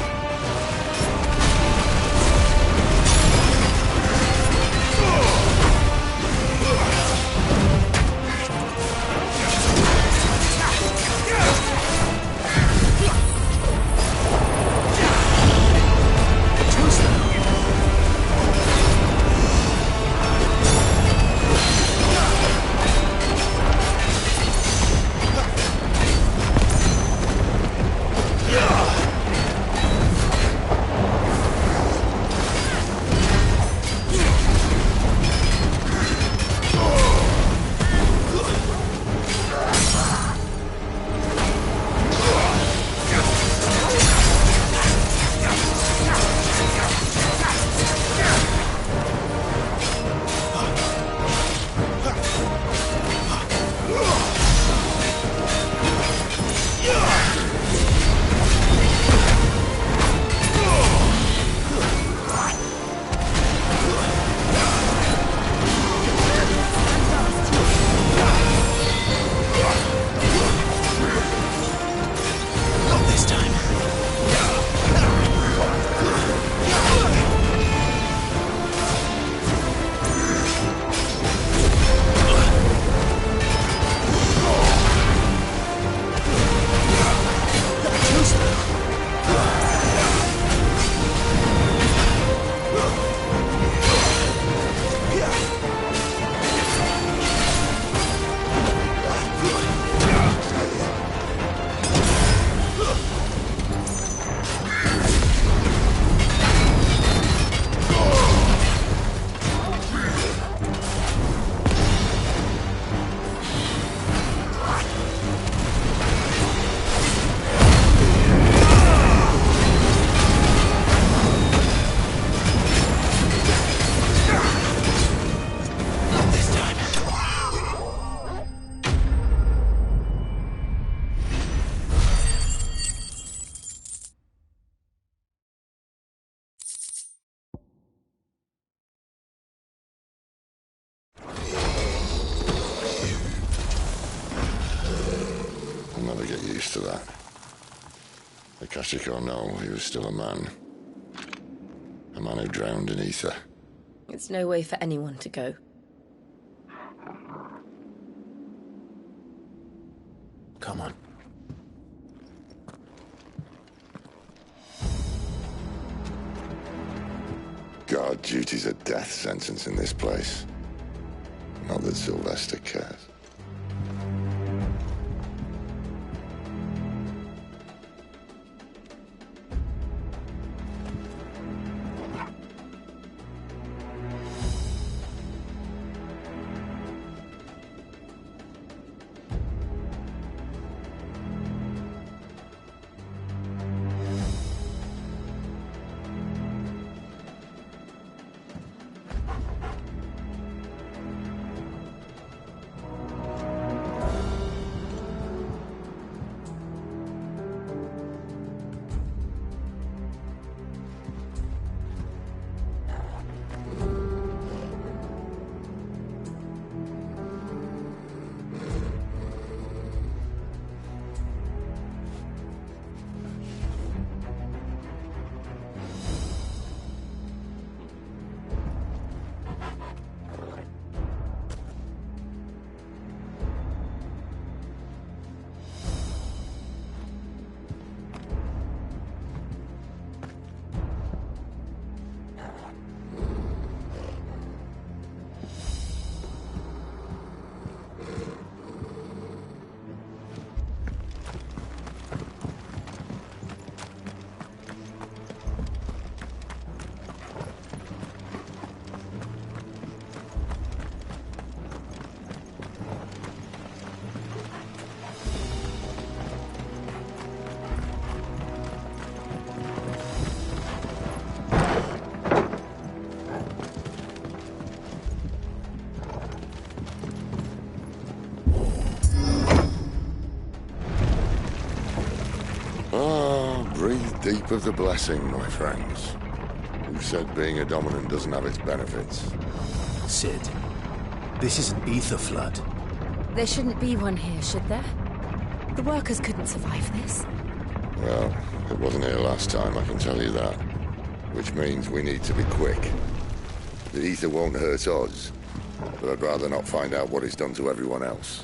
get used to that. Akashic or no, he was still a man. A man who drowned in ether. It's no way for anyone to go. Come on. Guard duty's a death sentence in this place. Not that Sylvester cares. Breathe deep of the blessing, my friends. Who said being a dominant doesn't have its benefits? Sid, this is an ether flood. There shouldn't be one here, should there? The workers couldn't survive this. Well, it wasn't here last time, I can tell you that. Which means we need to be quick. The ether won't hurt us, but I'd rather not find out what it's done to everyone else.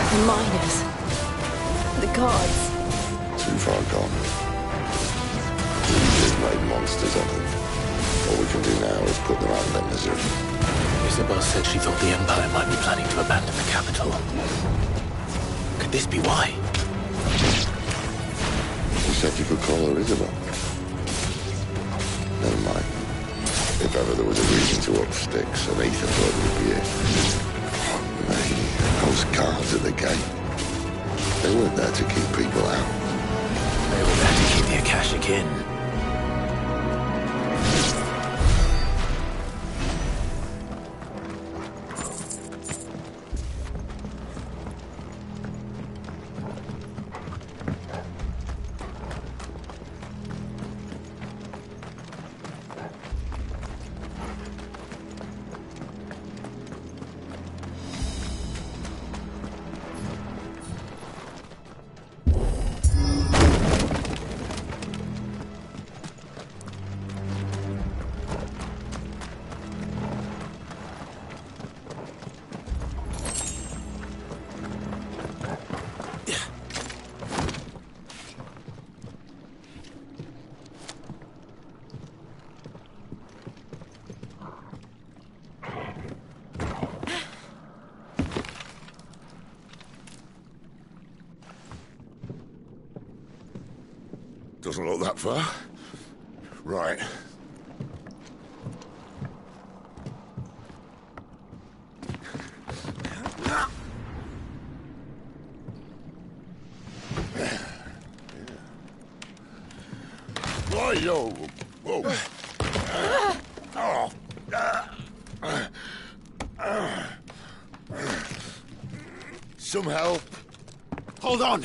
The miners. The guards. Too far gone. We just made monsters of them. All we can do now is put them out of their misery. Isabel said she thought the Empire might be planning to abandon the capital. Could this be why? You said you could call her Isabel. Never mind. If ever there was a reason to up sticks, an ether flood would be it. Those guards at the gate. They weren't there to keep people out. They were there to keep the Akashic in. Doesn't look that far. Right. Why, yo? Whoa. Some help. Hold on.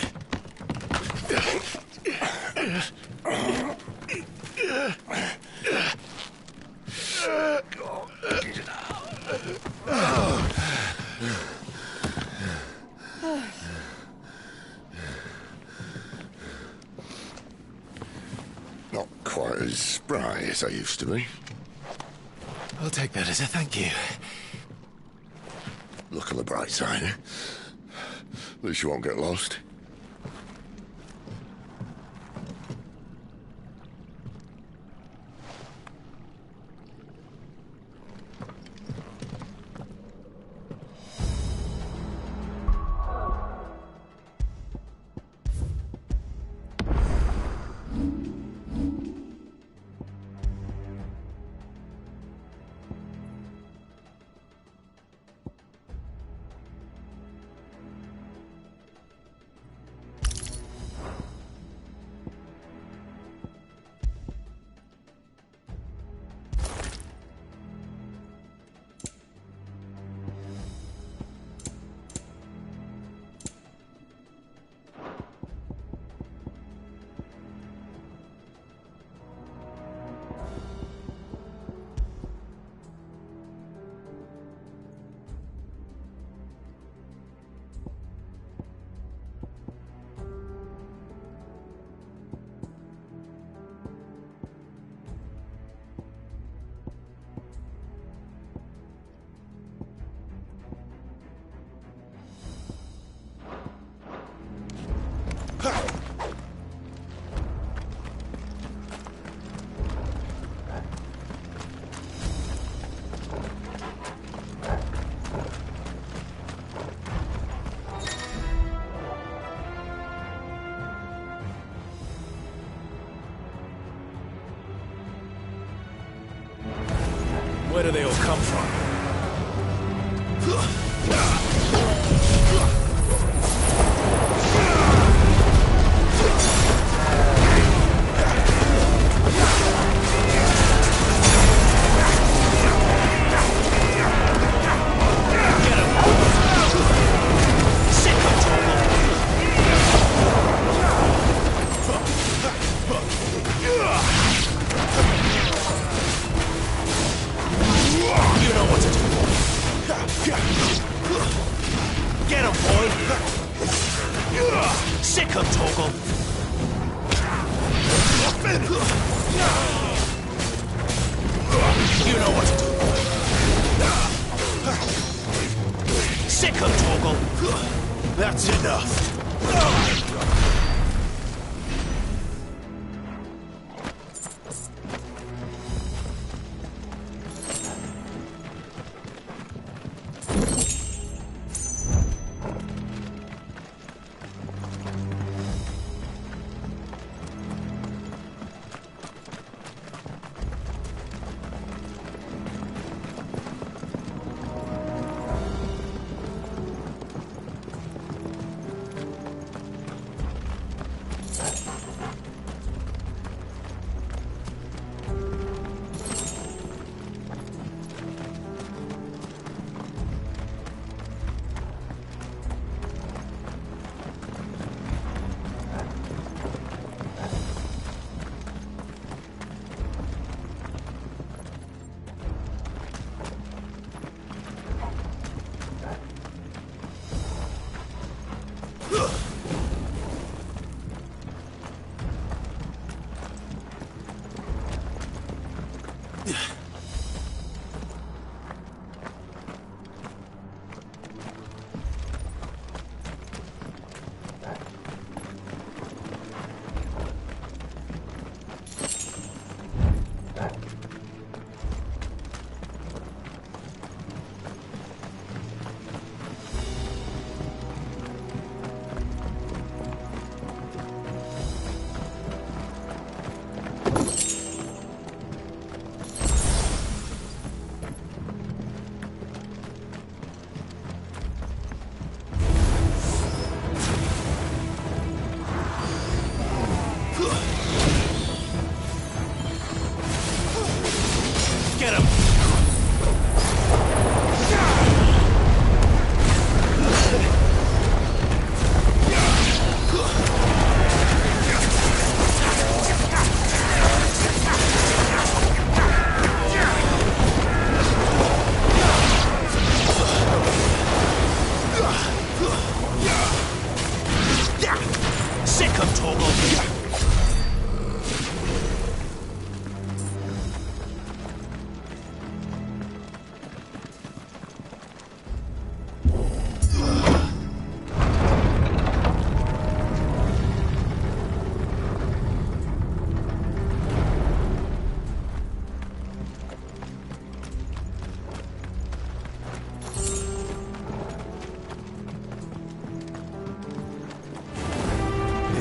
Not quite as spry as I used to be. I'll take that as a thank you. Look on the bright side, eh? At least you won't get lost. Where do they all come from? Get him, boy! Sick him, Torgal! You know what to do. Sick him, Torgal! That's enough!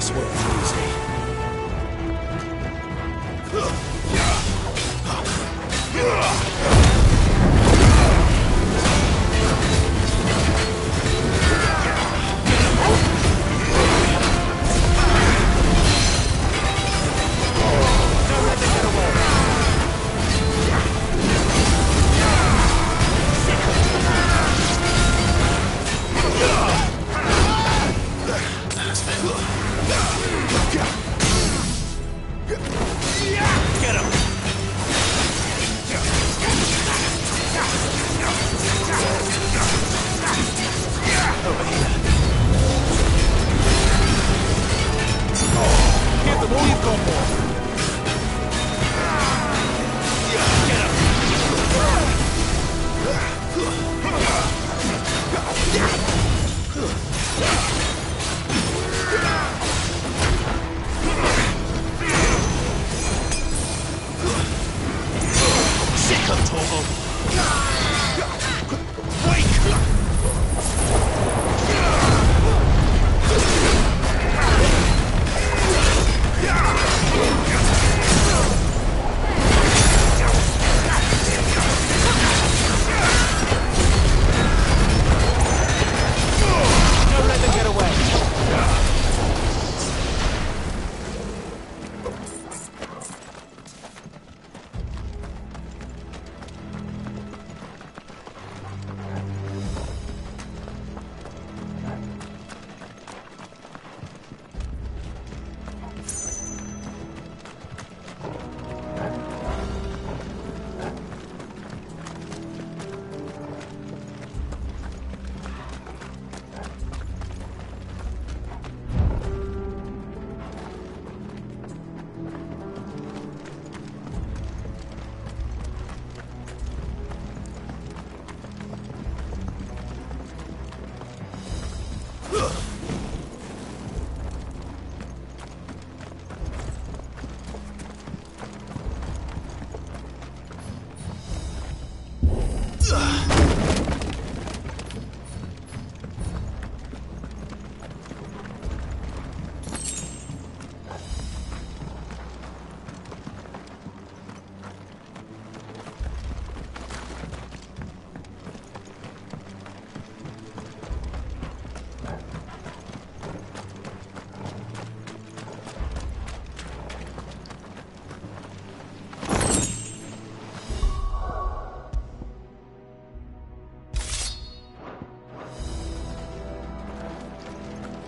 this world easy.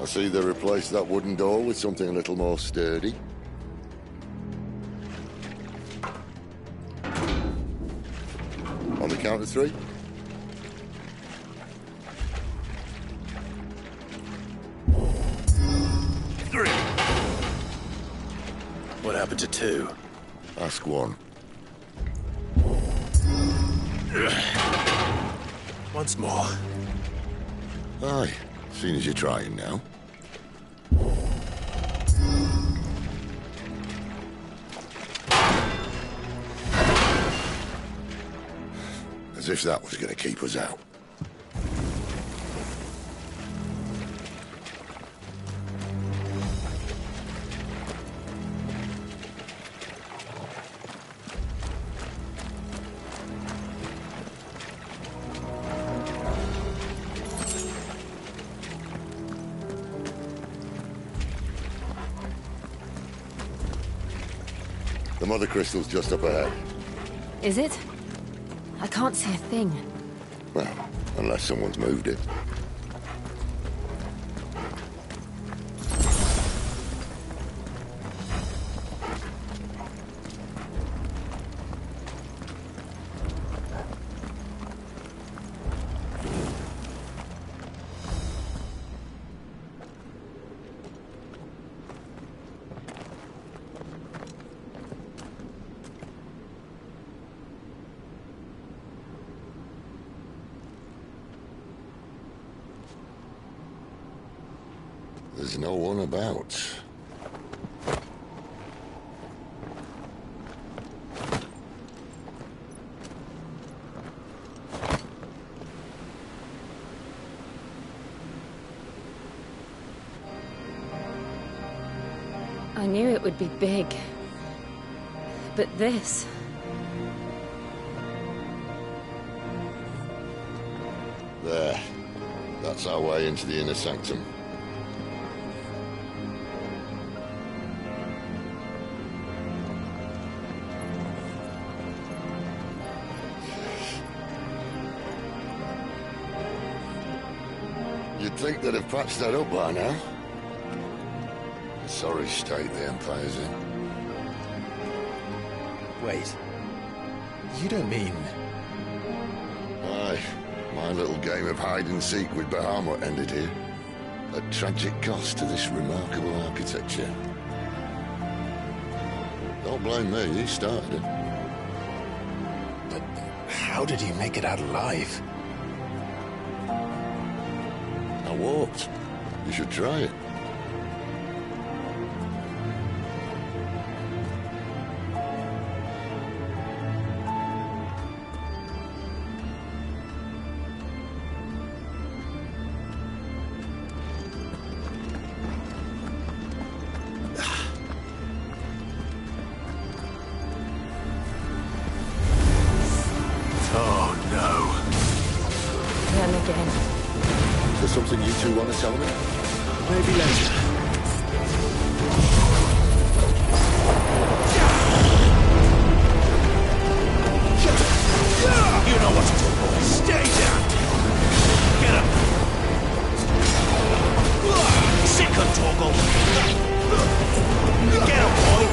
I see they replaced that wooden door with something a little more sturdy. On the count of 3. What happened to 2? Ask 1. Once more. Aye, seeing as you're trying now. As if that was going to keep us out. The mother crystal's just up ahead. Is it? I can't see a thing. Well, unless someone's moved it. There's no one about. I knew it would be big. But this... There. That's our way into the inner sanctum. You'd think they'd have patched that up by now. A sorry state the Empire's in. Wait. You don't mean... Aye. My little game of hide-and-seek with Bahamut ended here. At tragic cost to this remarkable architecture. Don't blame me, he started it. But how did he make it out alive? I walked. You should try it. Something you two want to tell me? Maybe later. You know what to do, boy. Stay down. Get up. Sick of Torgal. Get up, boy.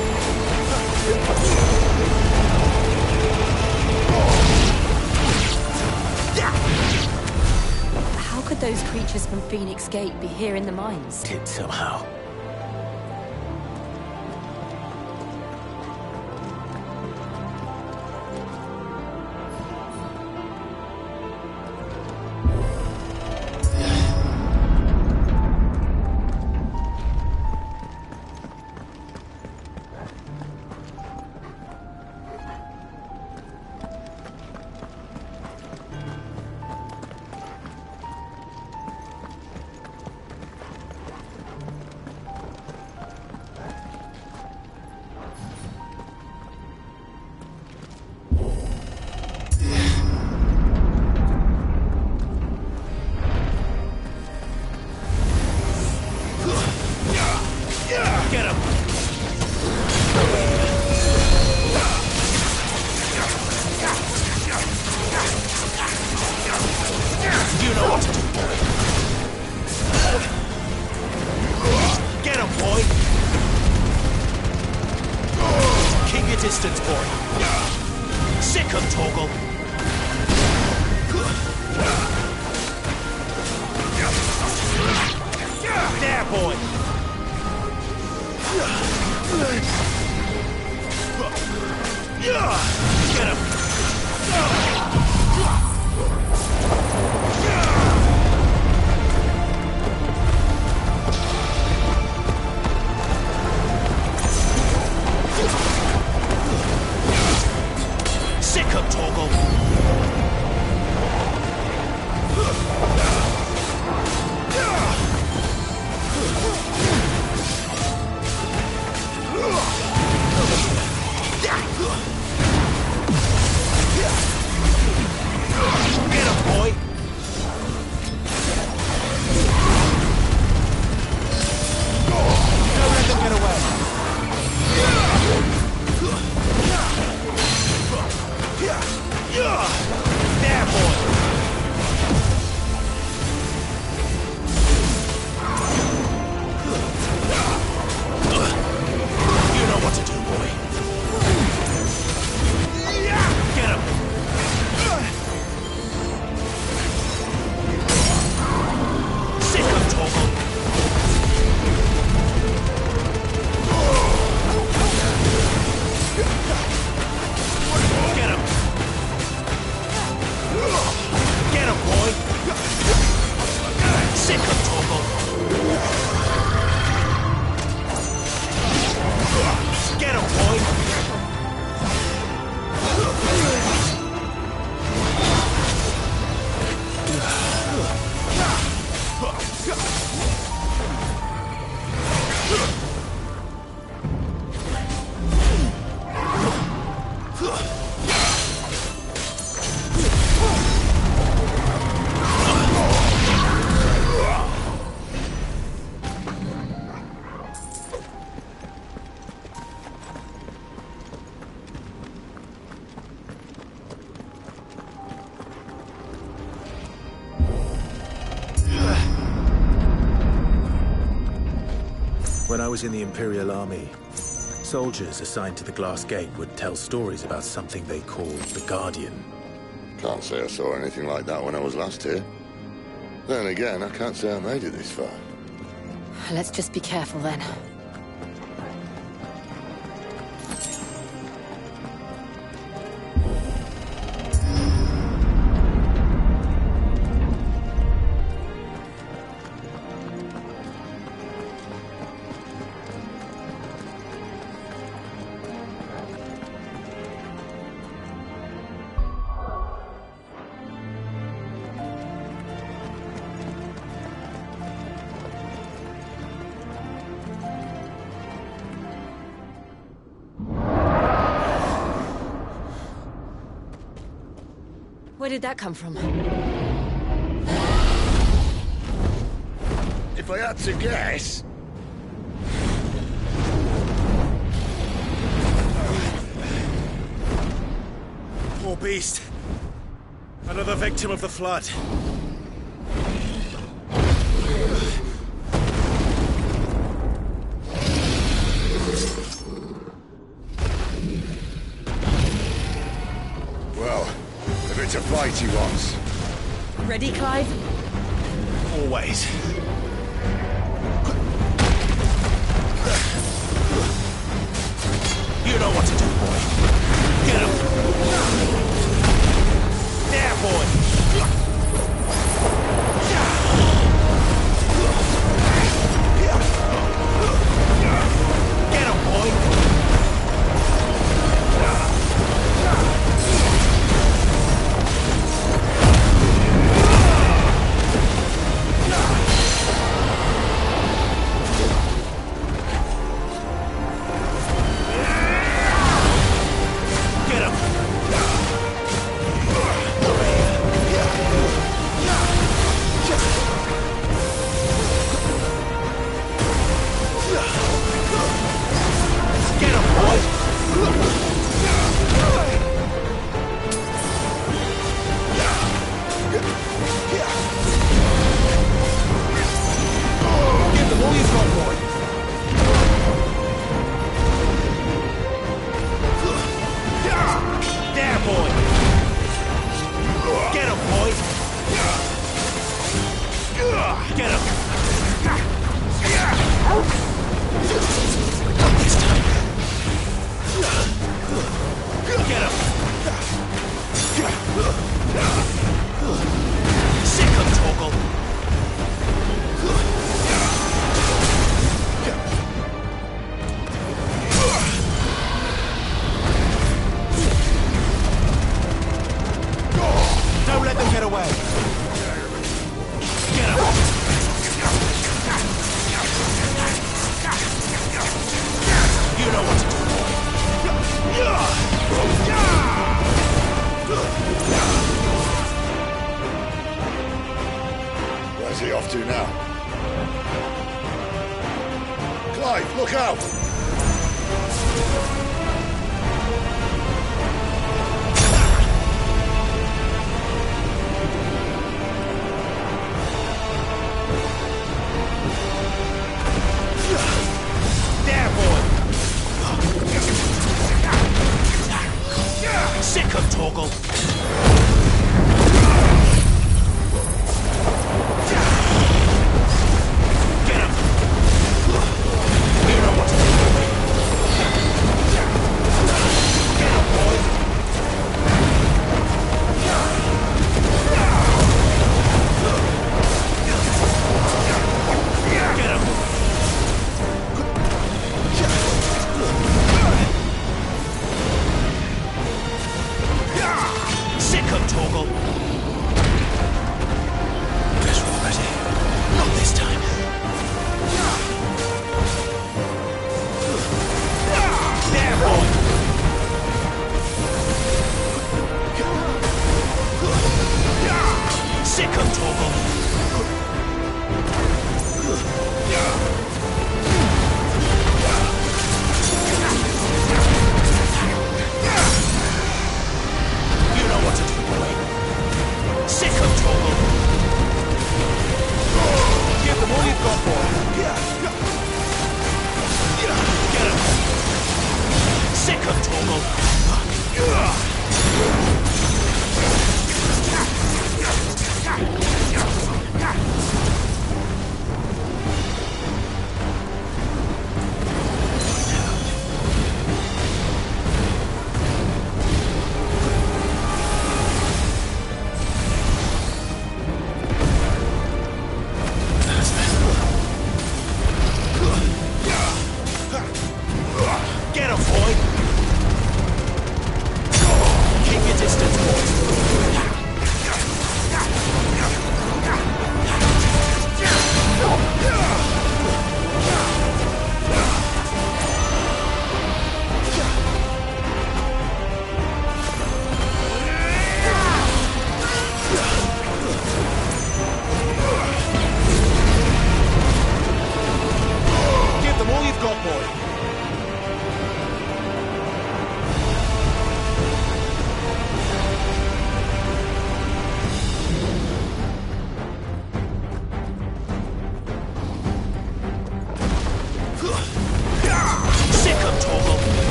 How could those creatures from Phoenix Gate be here in the mines? Did somehow. Get him! You know what to do, boy. Get him, boy! Keep your distance, boy. Sick of Torgal. There, boy! Get him! Sick of Torgal! When I was in the Imperial Army, soldiers assigned to the Glass Gate would tell stories about something they called the Guardian. Can't say I saw anything like that when I was last here. Then again, I can't say I made it this far. Let's just be careful then. Where did that come from? If I had to guess... Poor beast. Another victim of the Flood. Well, if it's a fight he wants. Ready, Clive? Always. You know what to do, boy. Get him. There, boy. Get him, boy. Where's he off to now? Clive, look out! There, boy. Sick of Torgal. Get him. You know what to do.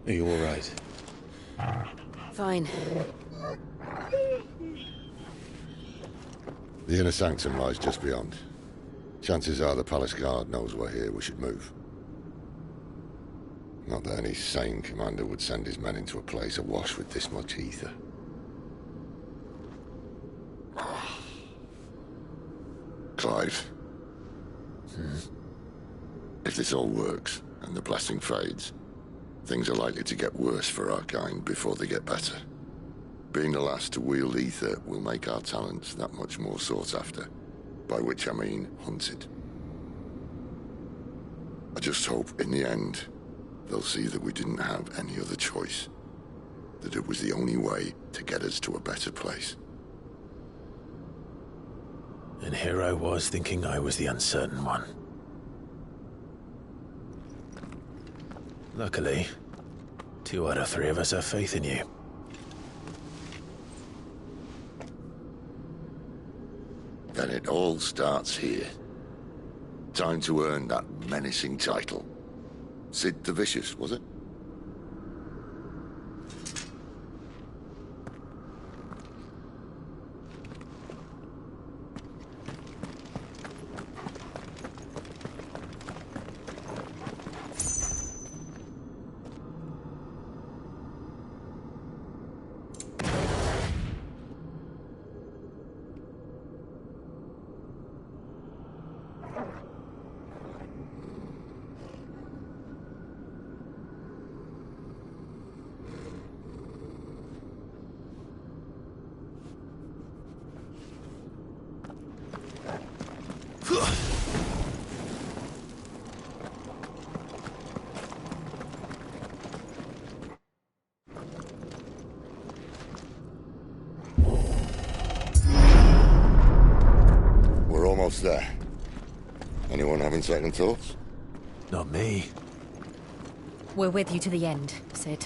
Are you all right? Fine. The inner sanctum lies just beyond. Chances are the palace guard knows we're here. We should move. Not that any sane commander would send his men into a place awash with this much ether. Clive. If this all works, and the blessing fades, things are likely to get worse for our kind before they get better. Being the last to wield ether will make our talents that much more sought after, by which I mean hunted. I just hope, in the end, they'll see that we didn't have any other choice, that it was the only way to get us to a better place. And here I was thinking I was the uncertain one. Luckily, 2 out of 3 of us have faith in you. Then it all starts here. Time to earn that menacing title. Sid the Vicious, was it? We're almost there. Anyone having second thoughts? Not me. We're with you to the end, Sid.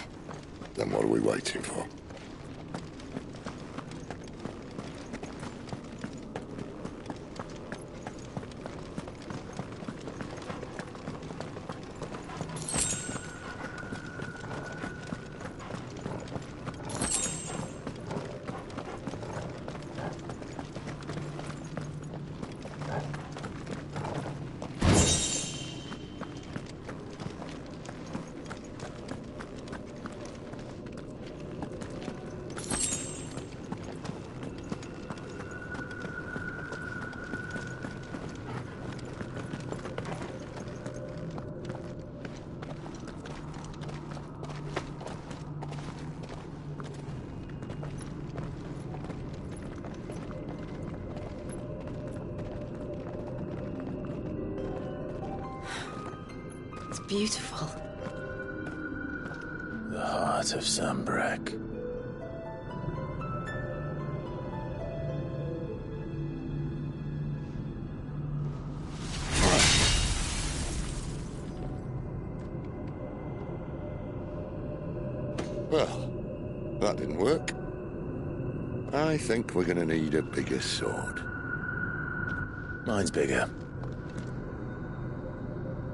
Then what are we waiting for? Beautiful. The heart of Sambrek. Well, that didn't work. I think we're gonna need a bigger sword. Mine's bigger.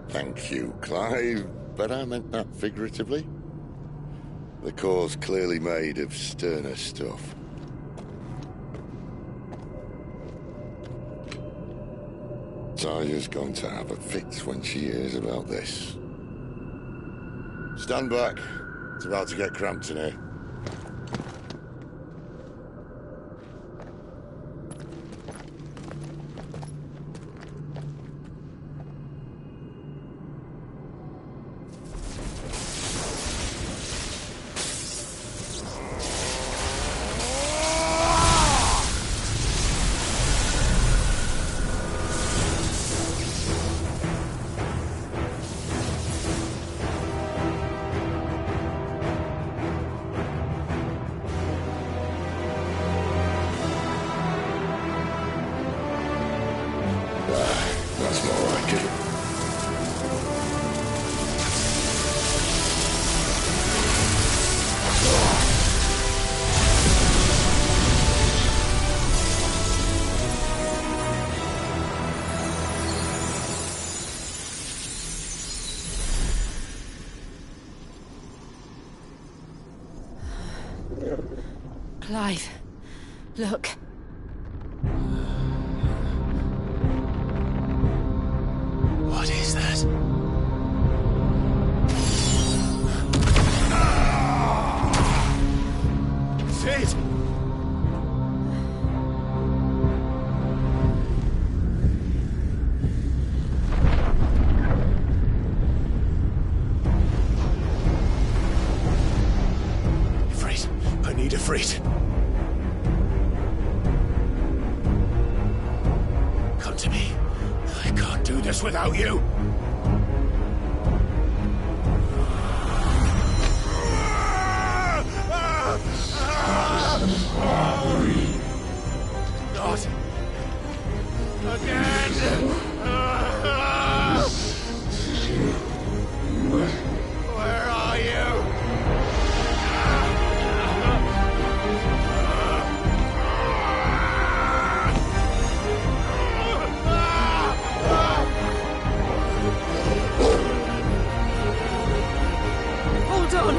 Thank you, Clive, but I meant that figuratively. The core's clearly made of sterner stuff. Taya's going to have a fit when she hears about this. Stand back. It's about to get cramped in here. alive. Look. What is that? Sid! Ifrit, I need Ifrit. Come to me. I can't do this without you. Not again. Where are you? Hold on.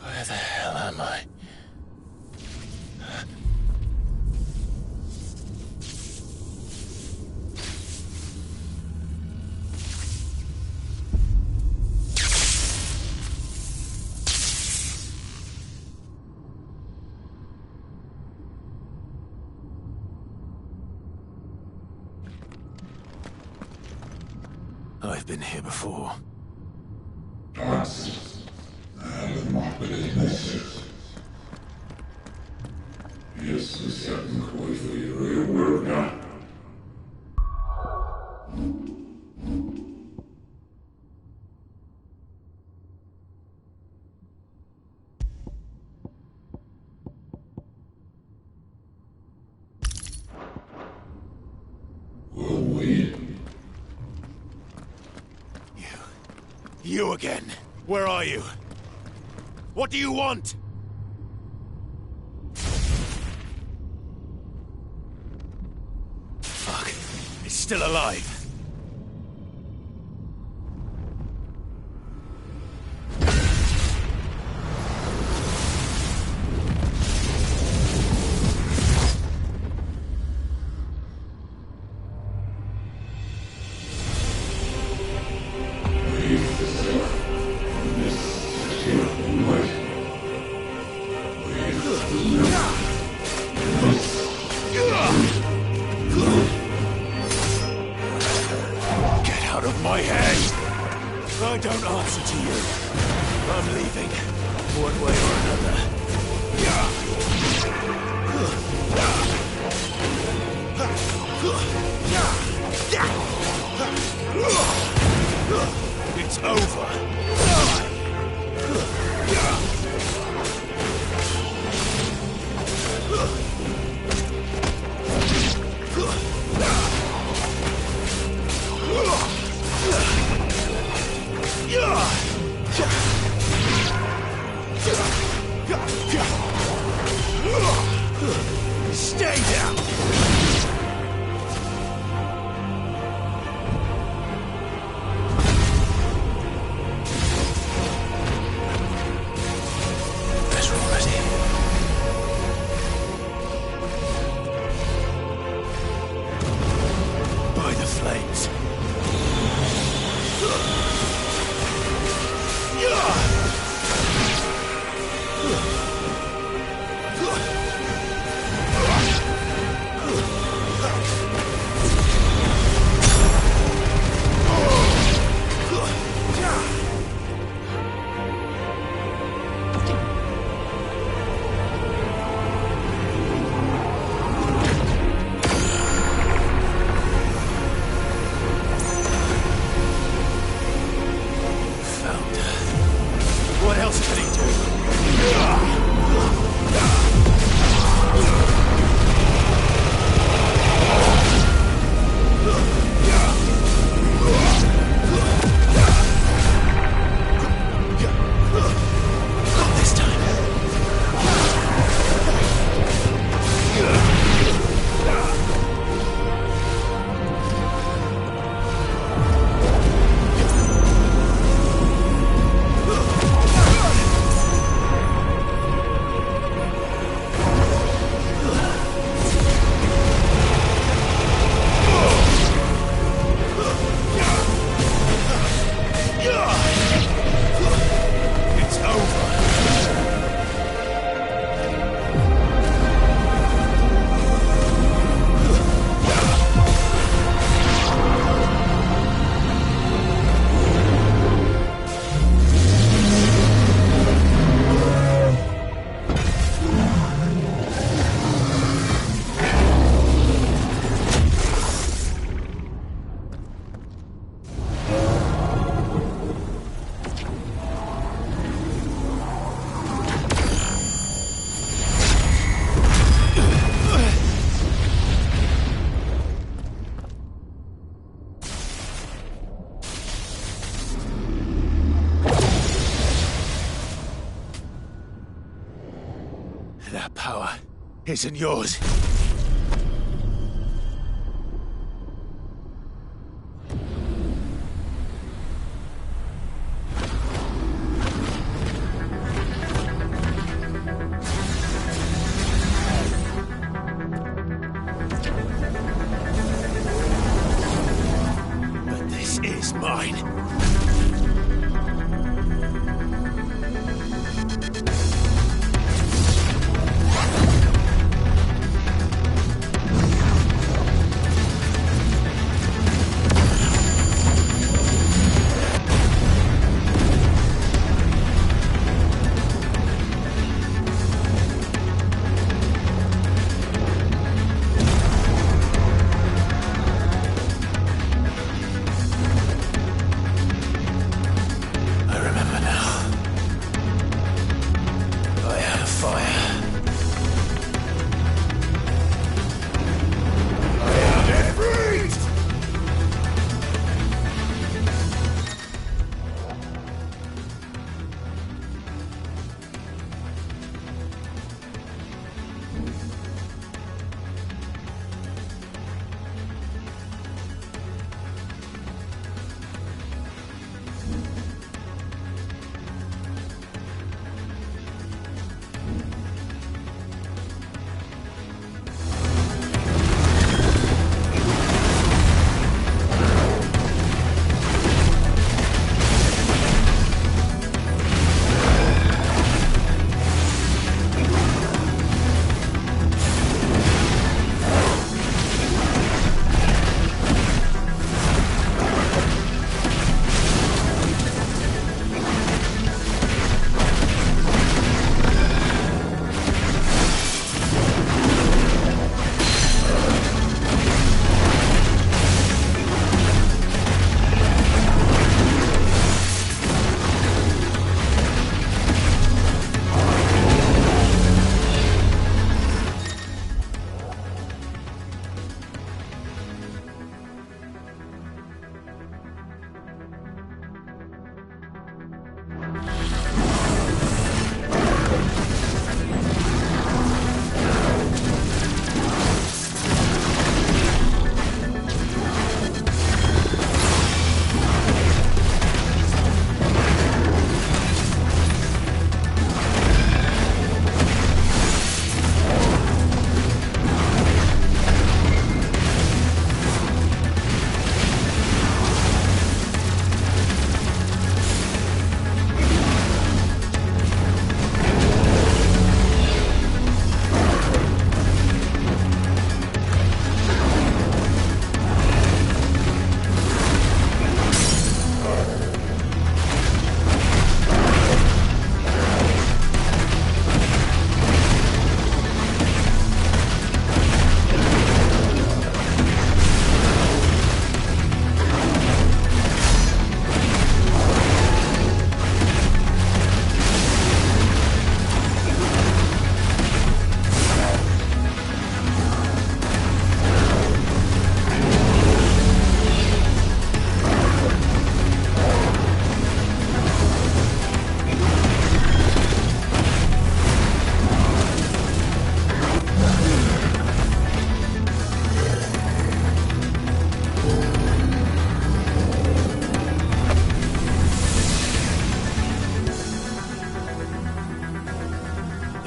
Where the hell am I? I've been here before. You again. Where are you? What do you want? Fuck. It's still alive. My head! I don't answer to you. I'm leaving, one way or another. It's over. Stay down! Better already. By the flames. isn't yours. But this is mine.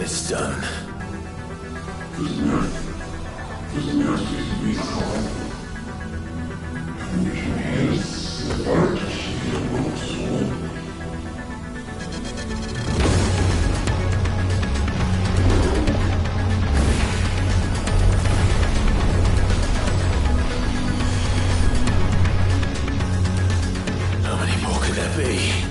It's done. How many more could there be?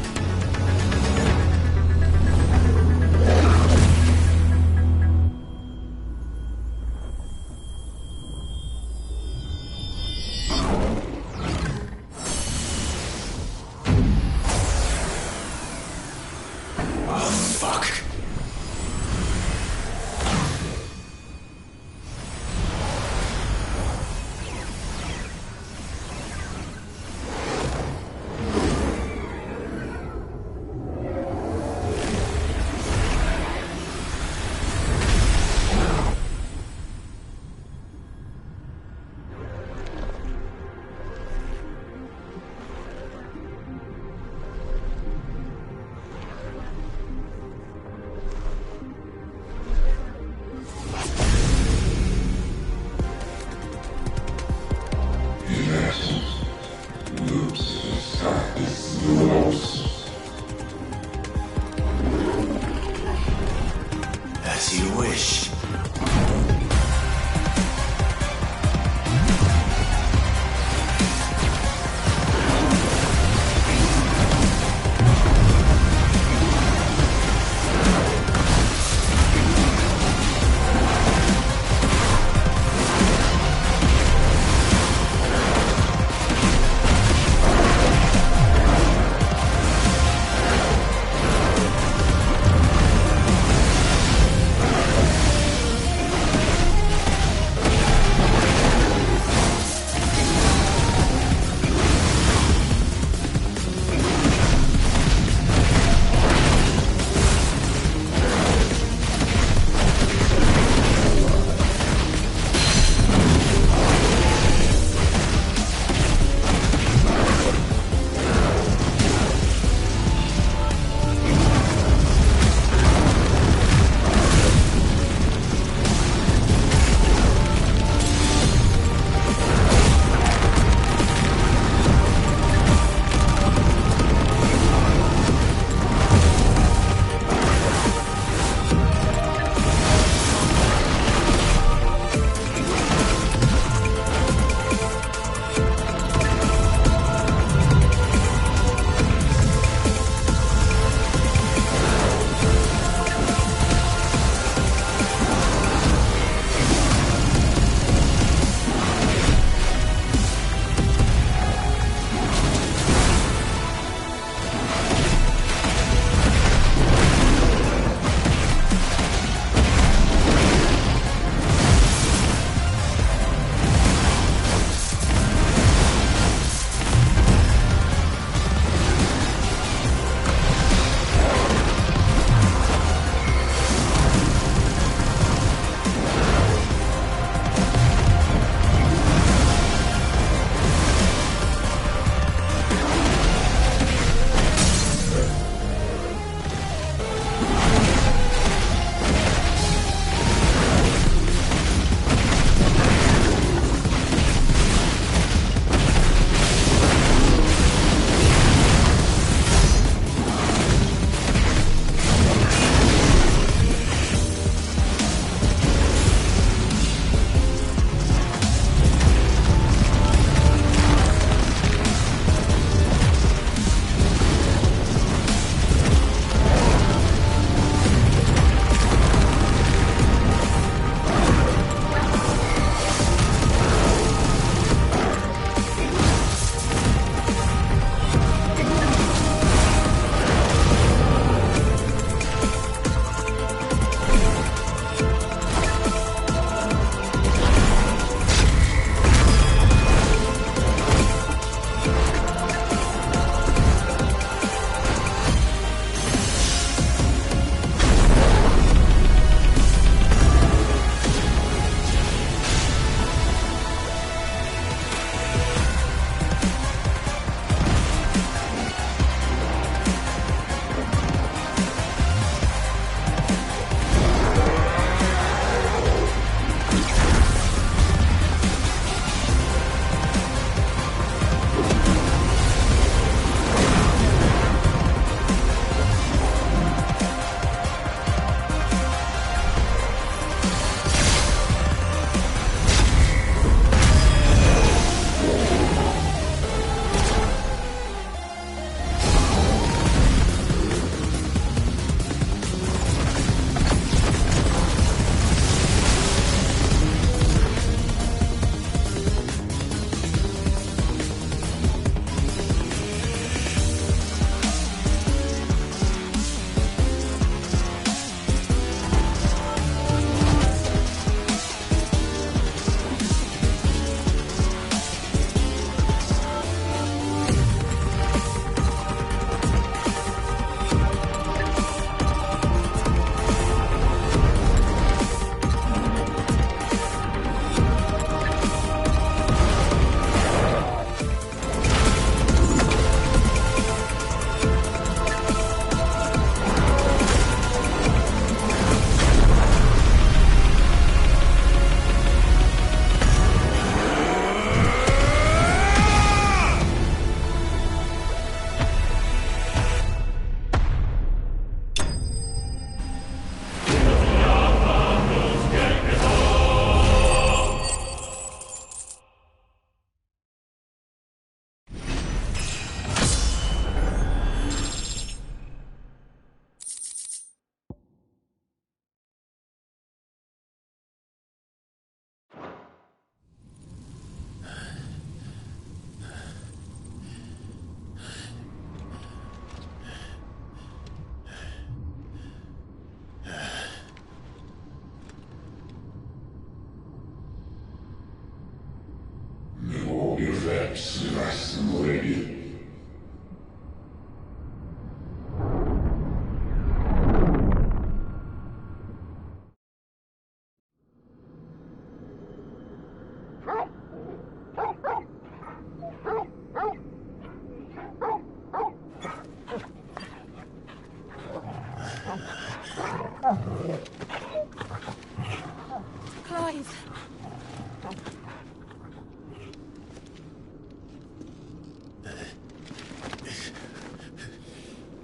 Clive.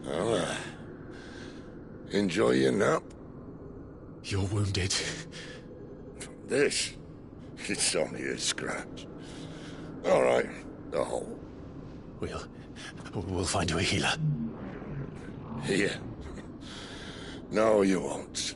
Well, enjoy your nap. You're wounded. This? It's only a scratch. All right, the hole. We'll find you a healer. Here. No, you won't.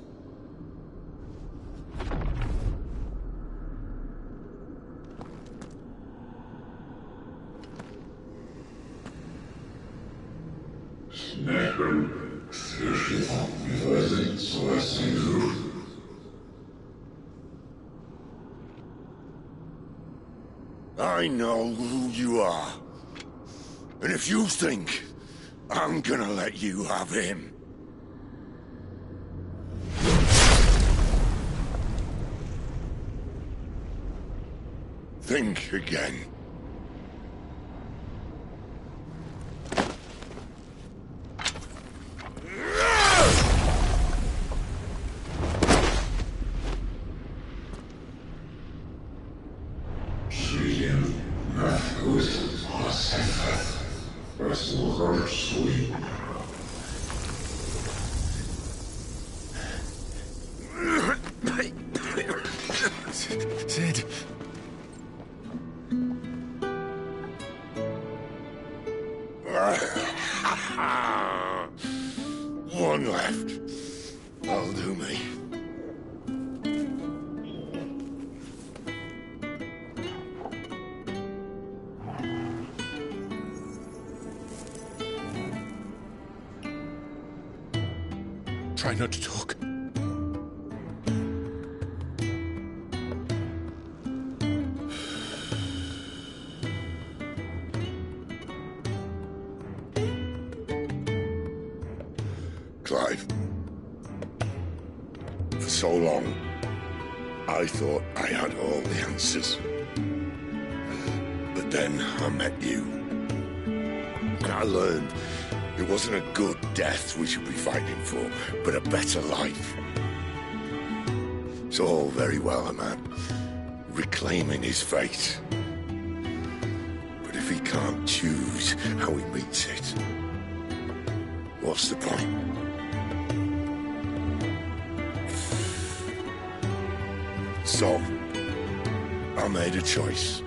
I know who you are. And if you think I'm gonna let you have him... think again. Sid. One left. That'll do me. Try not to talk. Clive. For so long, I thought I had all the answers. But then I met you. And I learned it wasn't a good death we should be fighting for, but a better life. It's all very well, a man reclaiming his fate. But if he can't choose how he meets it, what's the point? So, I made a choice.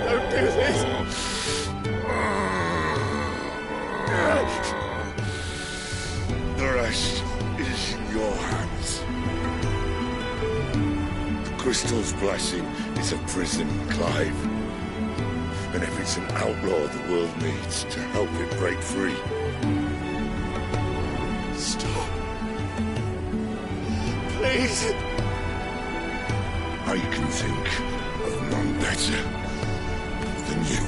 Don't do this! The rest is in your hands. The crystal's blessing is a prison, Clive. And if it's an outlaw the world needs to help it break free... Stop. Please. I can think of none better than you.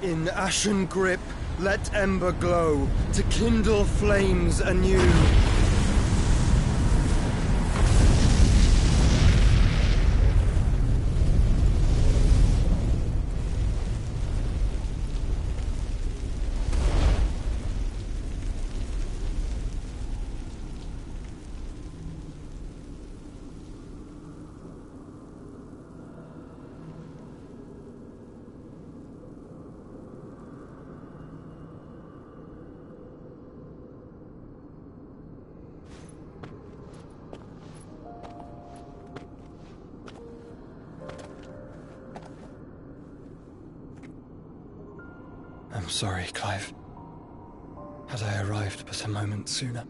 In ashen grip, let ember glow, to kindle flames anew. I'm sorry, Clive. Had I arrived but a moment sooner.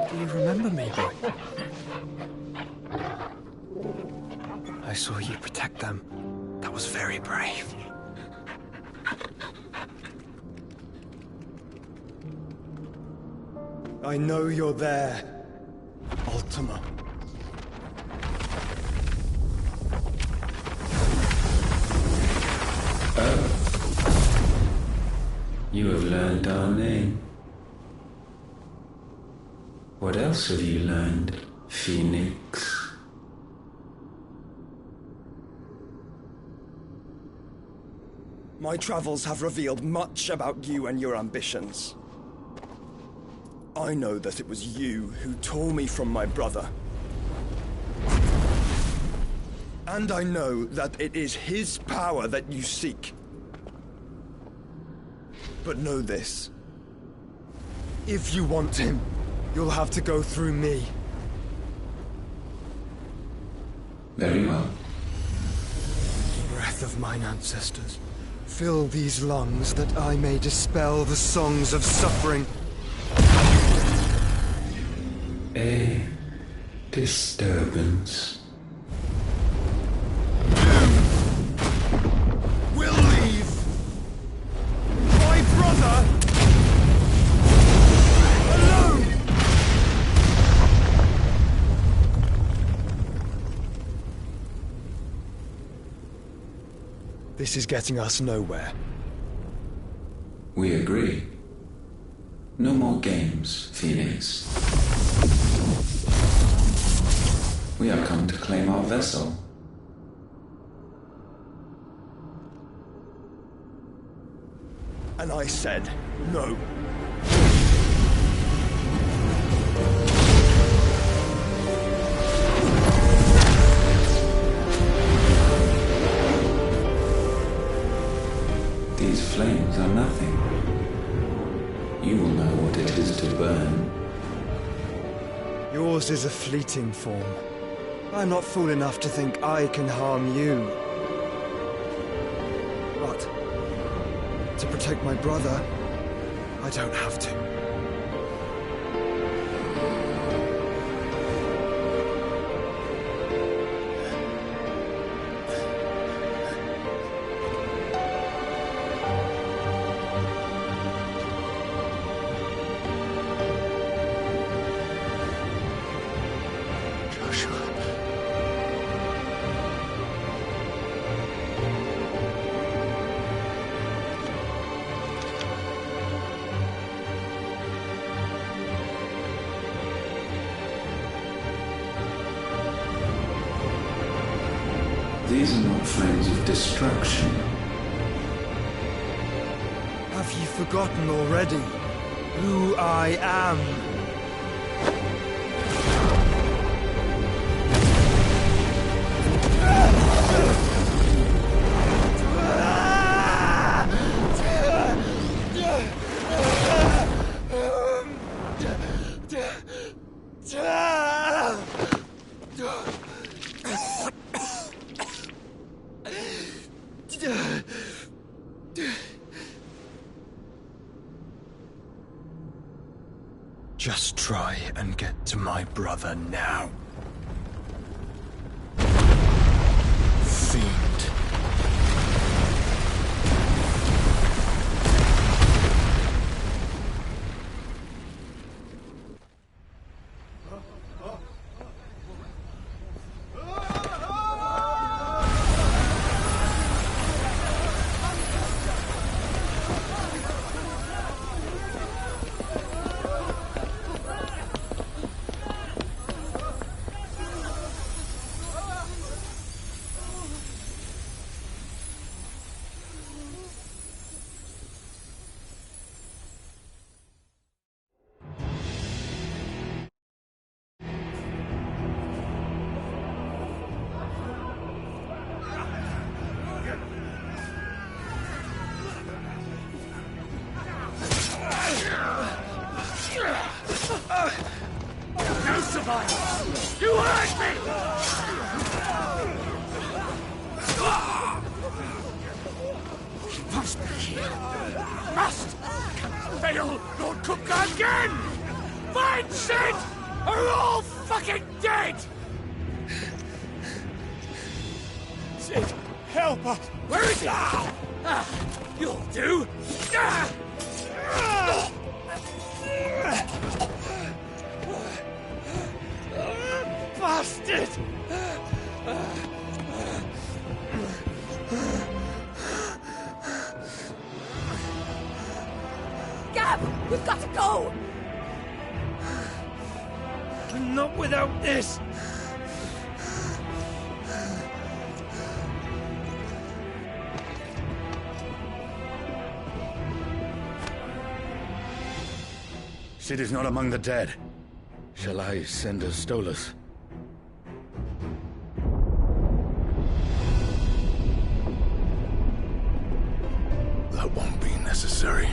Do you remember me, boy? I saw you protect them. That was very brave. I know you're there, Ultima. You have learned our name. What else have you learned, Phoenix? My travels have revealed much about you and your ambitions. I know that it was you who tore me from my brother. And I know that it is his power that you seek. But know this. If you want him, you'll have to go through me. Very well. Breath of mine ancestors, fill these lungs that I may dispel the songs of suffering. A disturbance. We'll leave. My brother alone. This is getting us nowhere. We agree. No more games, Phoenix. We have come to claim our vessel. And I said no. These flames are nothing. You will know what it is to burn. Yours is a fleeting form. I'm not fool enough to think I can harm you. But to protect my brother, I don't have to. These are not flames of destruction. Have you forgotten already who I am? Just try and get to my brother now. Fiend. No survivors! You hurt me! He must be here. Must! Can't fail Lord Cook again! Find Sid! Or we're all fucking dead! Sid, help us! Where is he? You'll do! Bastard! Gab, we've got to go! Not without this! Sid is not among the dead. Shall I send a Stolas? That won't be necessary.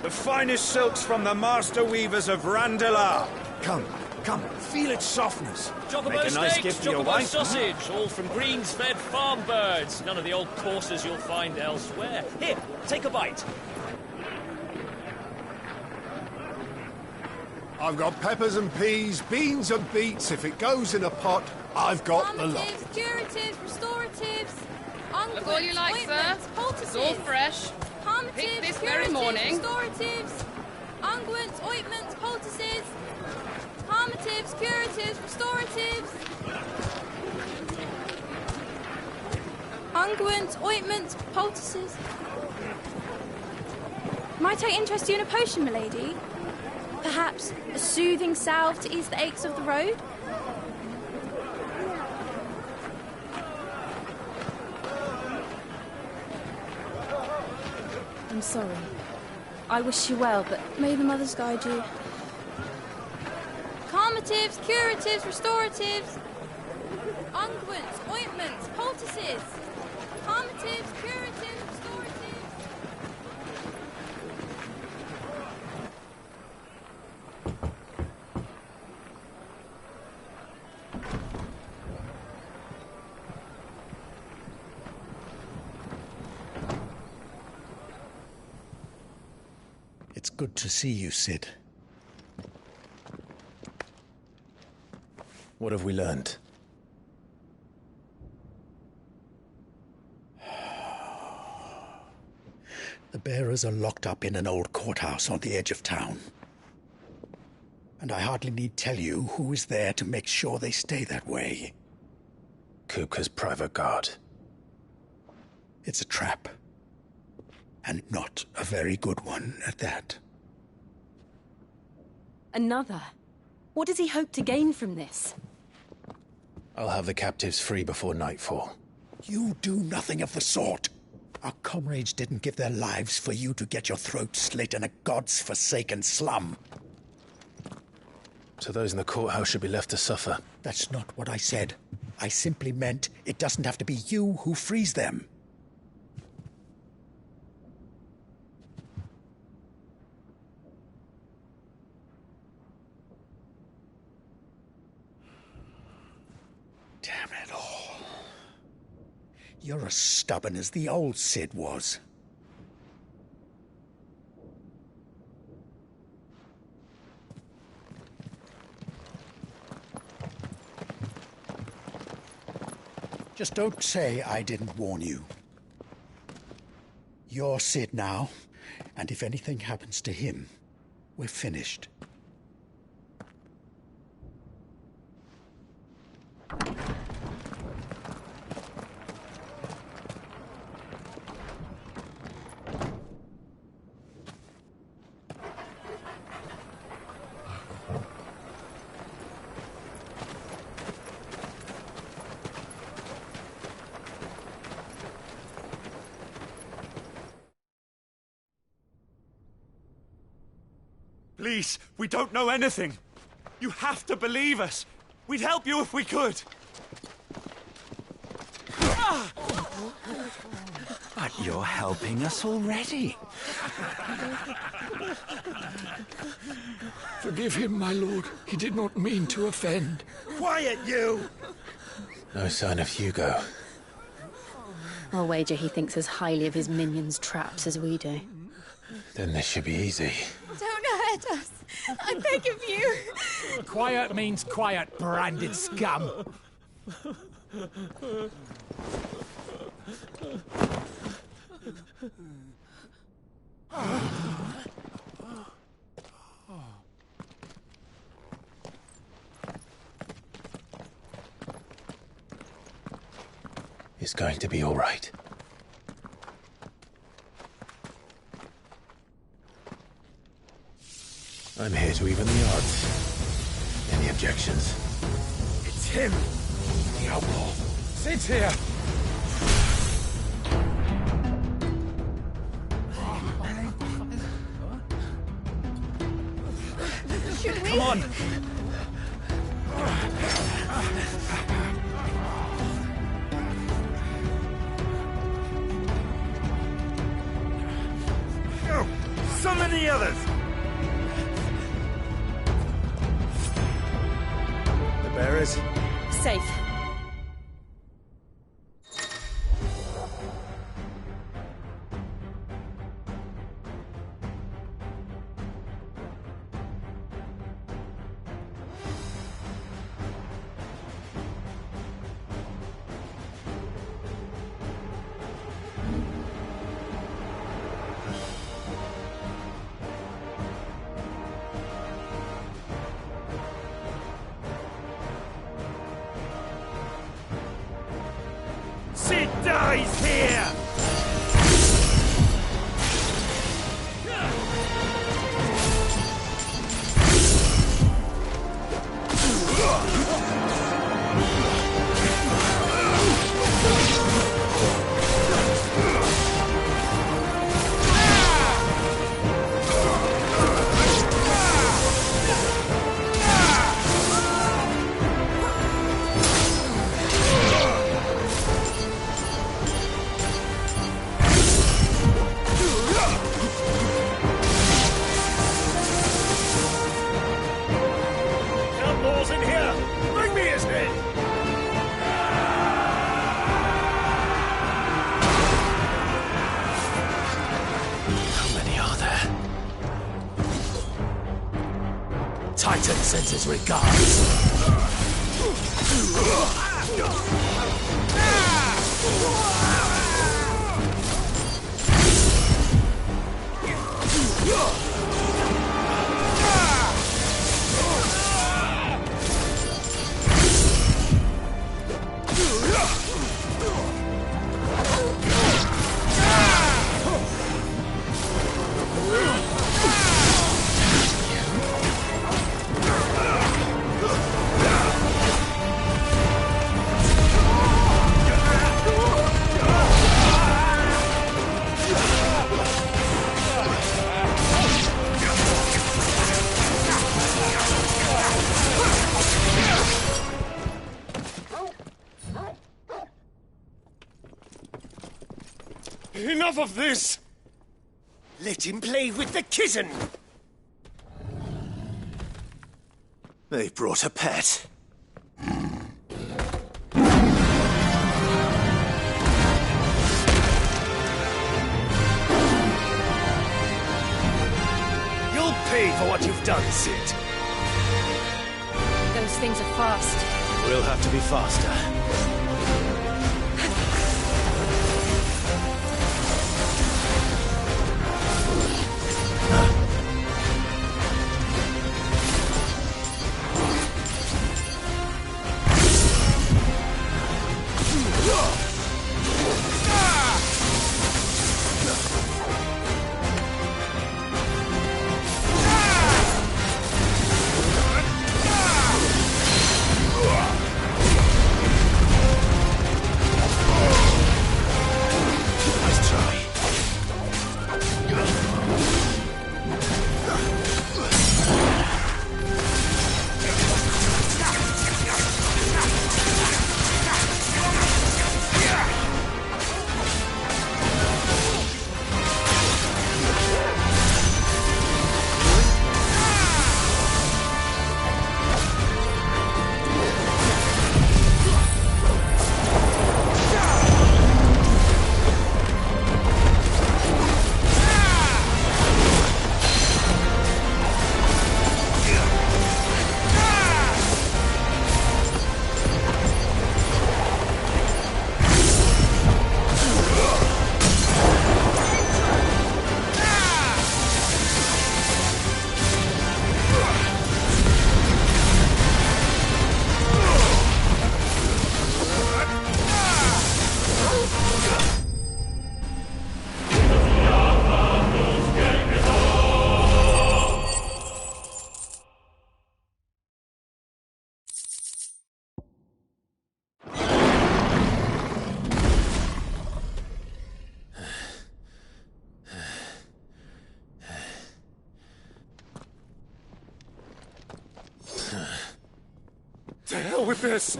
The finest silks from the master weavers of Randalar. Come, feel its softness. Chocobo Make a nice steaks, gift for your chocobo wife. sausage, all from greens-fed farm birds. None of the old courses you'll find elsewhere. Here, take a bite. I've got peppers and peas, beans and beets. If it goes in a pot, I've got the lot. Calmatives, curatives, restoratives, unguents, Look all you like, sir. ointments, poultices. It's all fresh. Calmatives, Picked this curatives, very morning. restoratives, unguents, ointments, poultices. Calmatives, curatives, restoratives. Unguents, ointments, poultices. Might I interest you in a potion, milady? Perhaps a soothing salve to ease the aches of the road? I'm sorry. I wish you well, but may the mothers guide you. Calmatives, curatives, restoratives. Unguents, ointments, poultices. Calmatives, curatives, restoratives. It's good to see you, Sid. What have we learned? The bearers are locked up in an old courthouse on the edge of town. And I hardly need tell you who is there to make sure they stay that way. Kupka's private guard. It's a trap. And not a very good one at that. Another? What does he hope to gain from this? I'll have the captives free before nightfall. You do nothing of the sort. Our comrades didn't give their lives for you to get your throat slit in a god's forsaken slum. So those in the courthouse should be left to suffer. That's not what I said. I simply meant it doesn't have to be you who frees them. Damn it all. You're as stubborn as the old Sid was. Just don't say I didn't warn you. You're Sid now, and if anything happens to him, we're finished. Please, we don't know anything. You have to believe us. We'd help you if we could. But you're helping us already. Forgive him, my lord. He did not mean to offend. Quiet, you! No sign of Hugo. I'll wager he thinks as highly of his minions' traps as we do. Then this should be easy. Don't hurt us. I beg of you. Quiet means quiet, branded scum. It's going to be all right. I'm here to even the odds. Any objections? It's him, the outlaw. Sid's here. Should we? Come on. Go! Summon the others! The bearers? Safe. Sid dies here! Outlaws in here! Bring me his head! How many are there? Titan sends his regards. Enough of this! Let him play with the kitten! They brought a pet. You'll pay for what you've done, Sid. Those things are fast. We'll have to be faster. hell with this!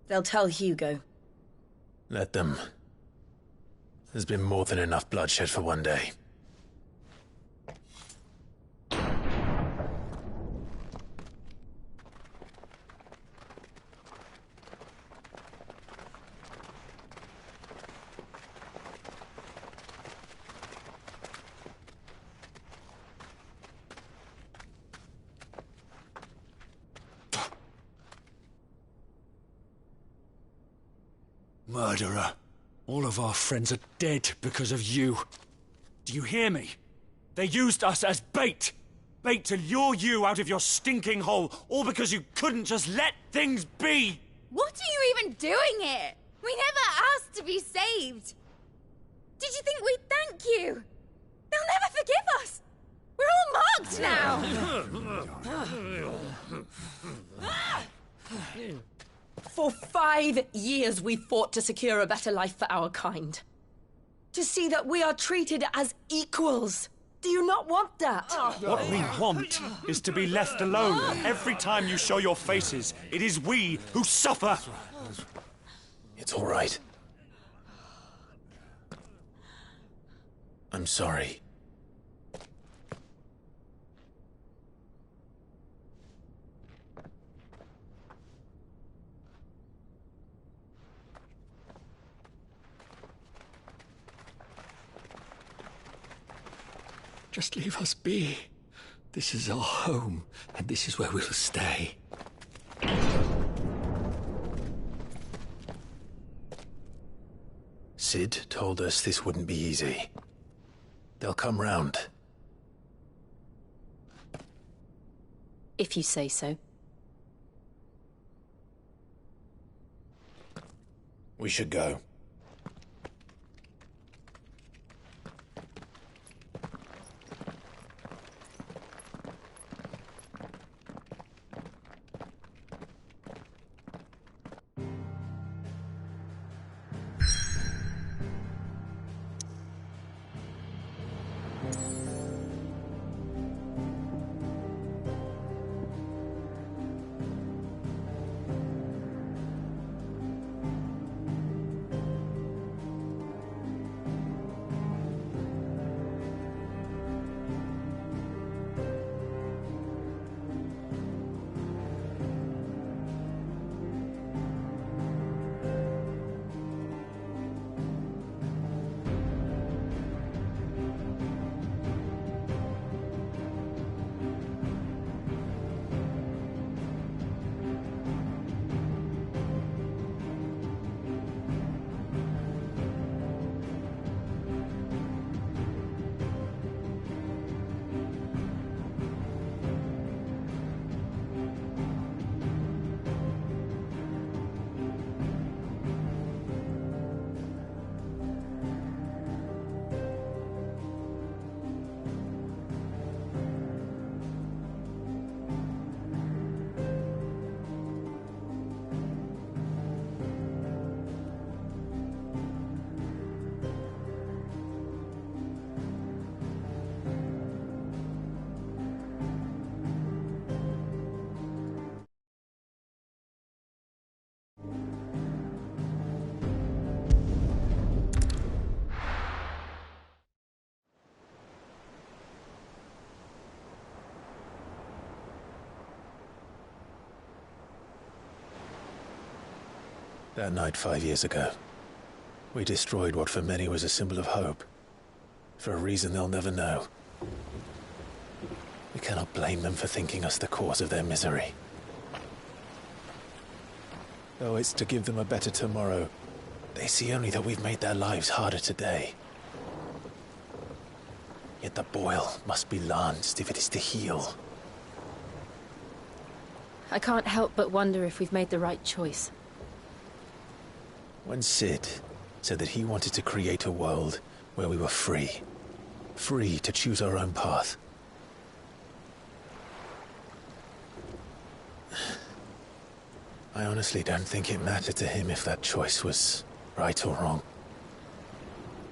They'll tell Hugo. Let them. There's been more than enough bloodshed for one day. Murderer. All of our friends are dead because of you. Do you hear me? They used us as bait. Bait to lure you out of your stinking hole, all because you couldn't just let things be. What are you even doing here? We never asked to be saved. Did you think we'd thank you? They'll never forgive us. We're all marked now. For 5 years we fought to secure a better life for our kind. To see that we are treated as equals. Do you not want that? What we want is to be left alone. Every time you show your faces, it is we who suffer. It's all right. I'm sorry. Just leave us be. This is our home, and this is where we'll stay. Sid told us this wouldn't be easy. They'll come round. If you say so. We should go. That night 5 years ago, we destroyed what for many was a symbol of hope. For a reason they'll never know. We cannot blame them for thinking us the cause of their misery. Though it's to give them a better tomorrow, they see only that we've made their lives harder today. Yet the boil must be lanced if it is to heal. I can't help but wonder if we've made the right choice. When Sid said that he wanted to create a world where we were free. Free to choose our own path. I honestly don't think it mattered to him if that choice was right or wrong.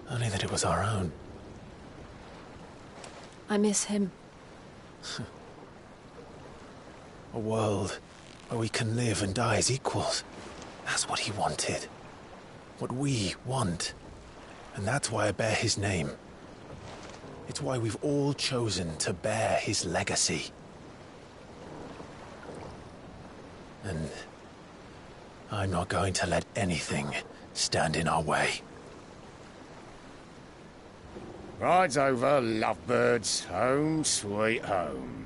Only that it was our own. I miss him. A world where we can live and die as equals. That's what he wanted. What we want. And that's why I bear his name. It's why we've all chosen to bear his legacy. And I'm not going to let anything stand in our way. Rides over, lovebirds. Home, sweet home.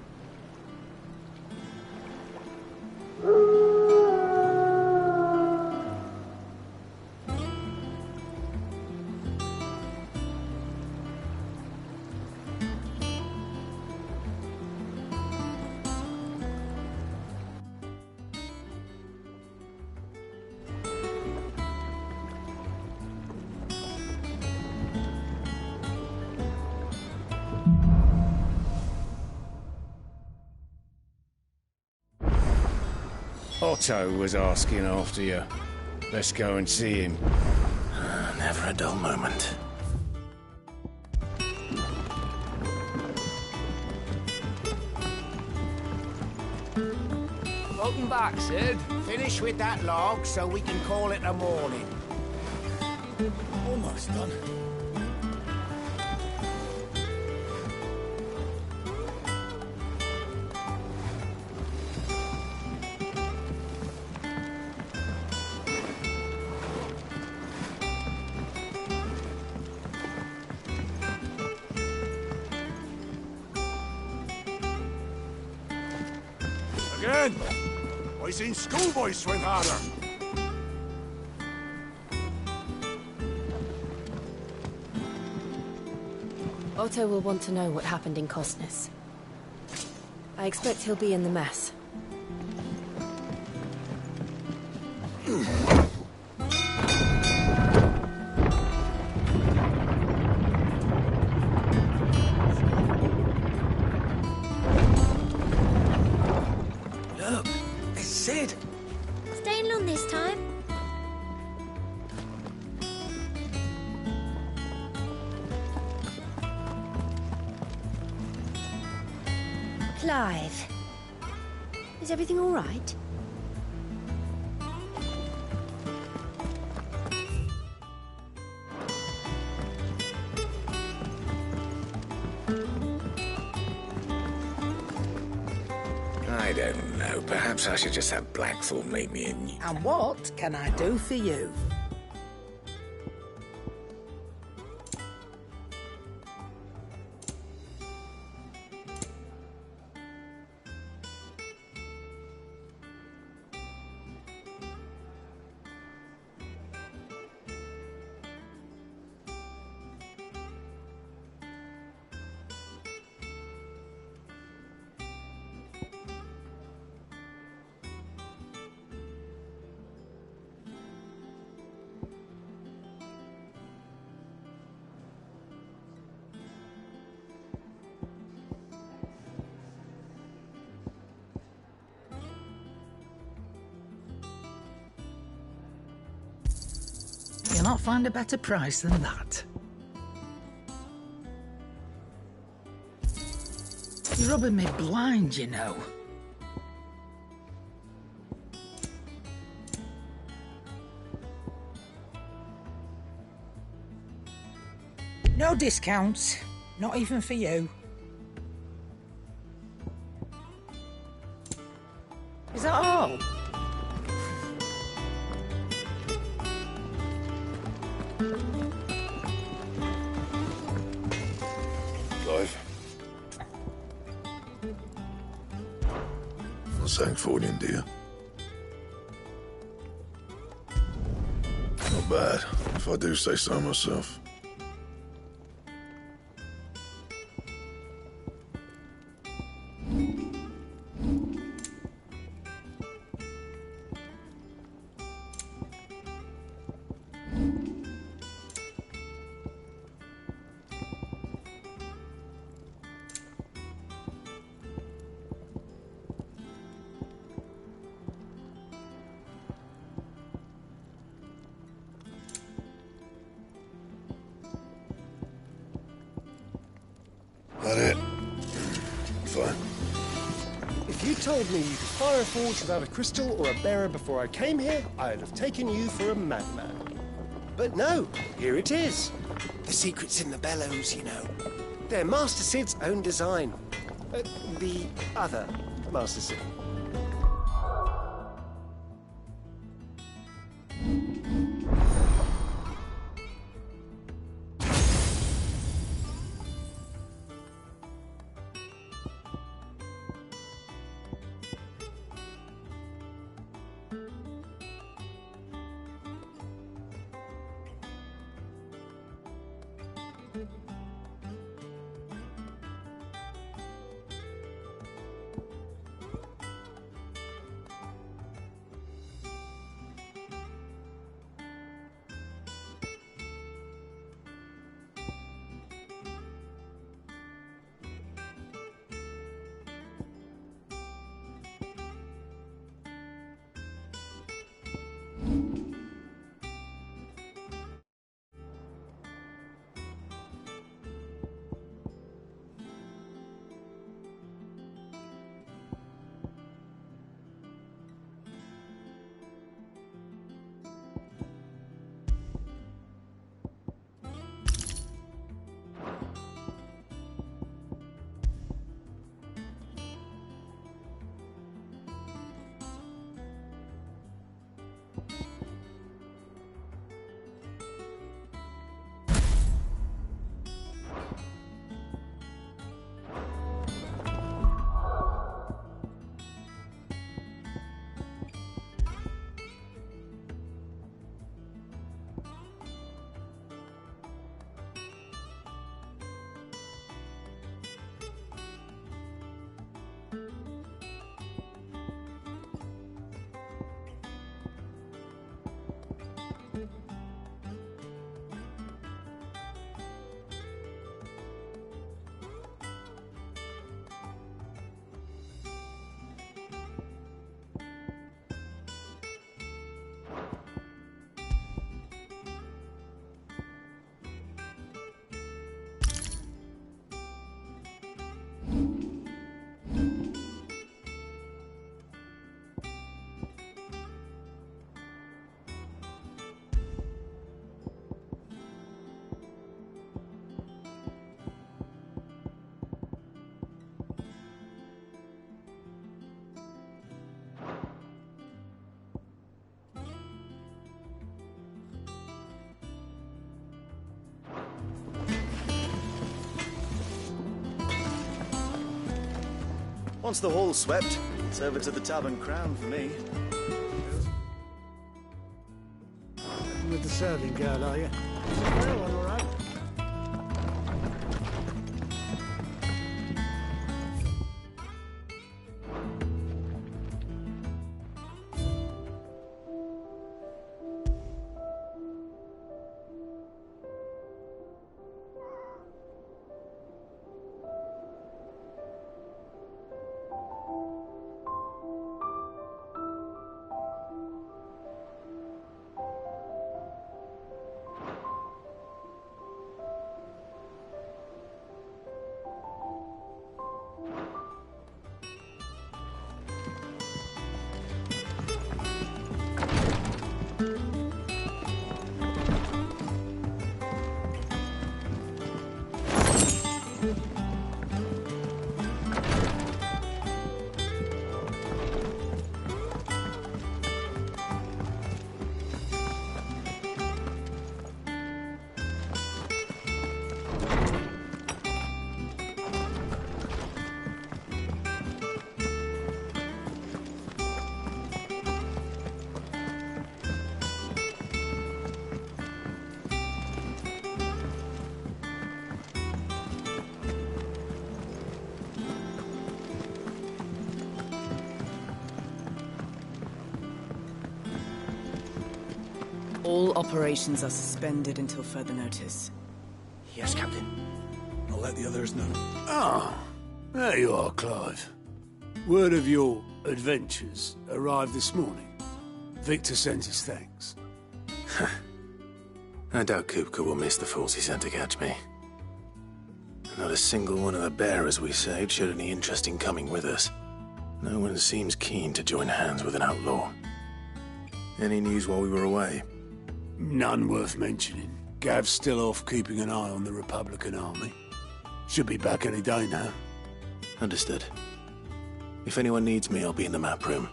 Otto was asking after you. Let's go and see him. Never a dull moment. Welcome back, Sid. Finish with that log so we can call it a morning. Almost done. Again! I seen schoolboys swing harder. Otto will want to know what happened in Costness. I expect he'll be in the mess. Look, it's Sid. Staying long this time? Clive. Is everything all right? I don't know. Perhaps I should just have Blackthorn make me a new... And what can I do for you? You'll not find a better price than that. You're rubbing me blind, you know. No discounts, not even for you. Is that all? Clive. Not Sancfordian, do you? Not bad, if I do say so myself. That it? If you told me you could fire a forge without a crystal or a bearer before I came here, I'd have taken you for a madman. But no, here it is. The secret's in the bellows, you know. They're Master Sid's own design. The other Master Sid. Once the hall's swept, it's over to the Tub and Crown for me. With the serving girl, are you? Well, all right. All operations are suspended until further notice. Yes, Captain. I'll let the others know. Ah, there you are, Clive. Word of your adventures arrived this morning. Victor sends his thanks. I doubt Kupka will miss the fools he sent to catch me. Not a single one of the bearers we saved showed any interest in coming with us. No one seems keen to join hands with an outlaw. Any news while we were away? None worth mentioning. Gav's still off keeping an eye on the Republican army. Should be back any day now. Understood. If anyone needs me, I'll be in the map room.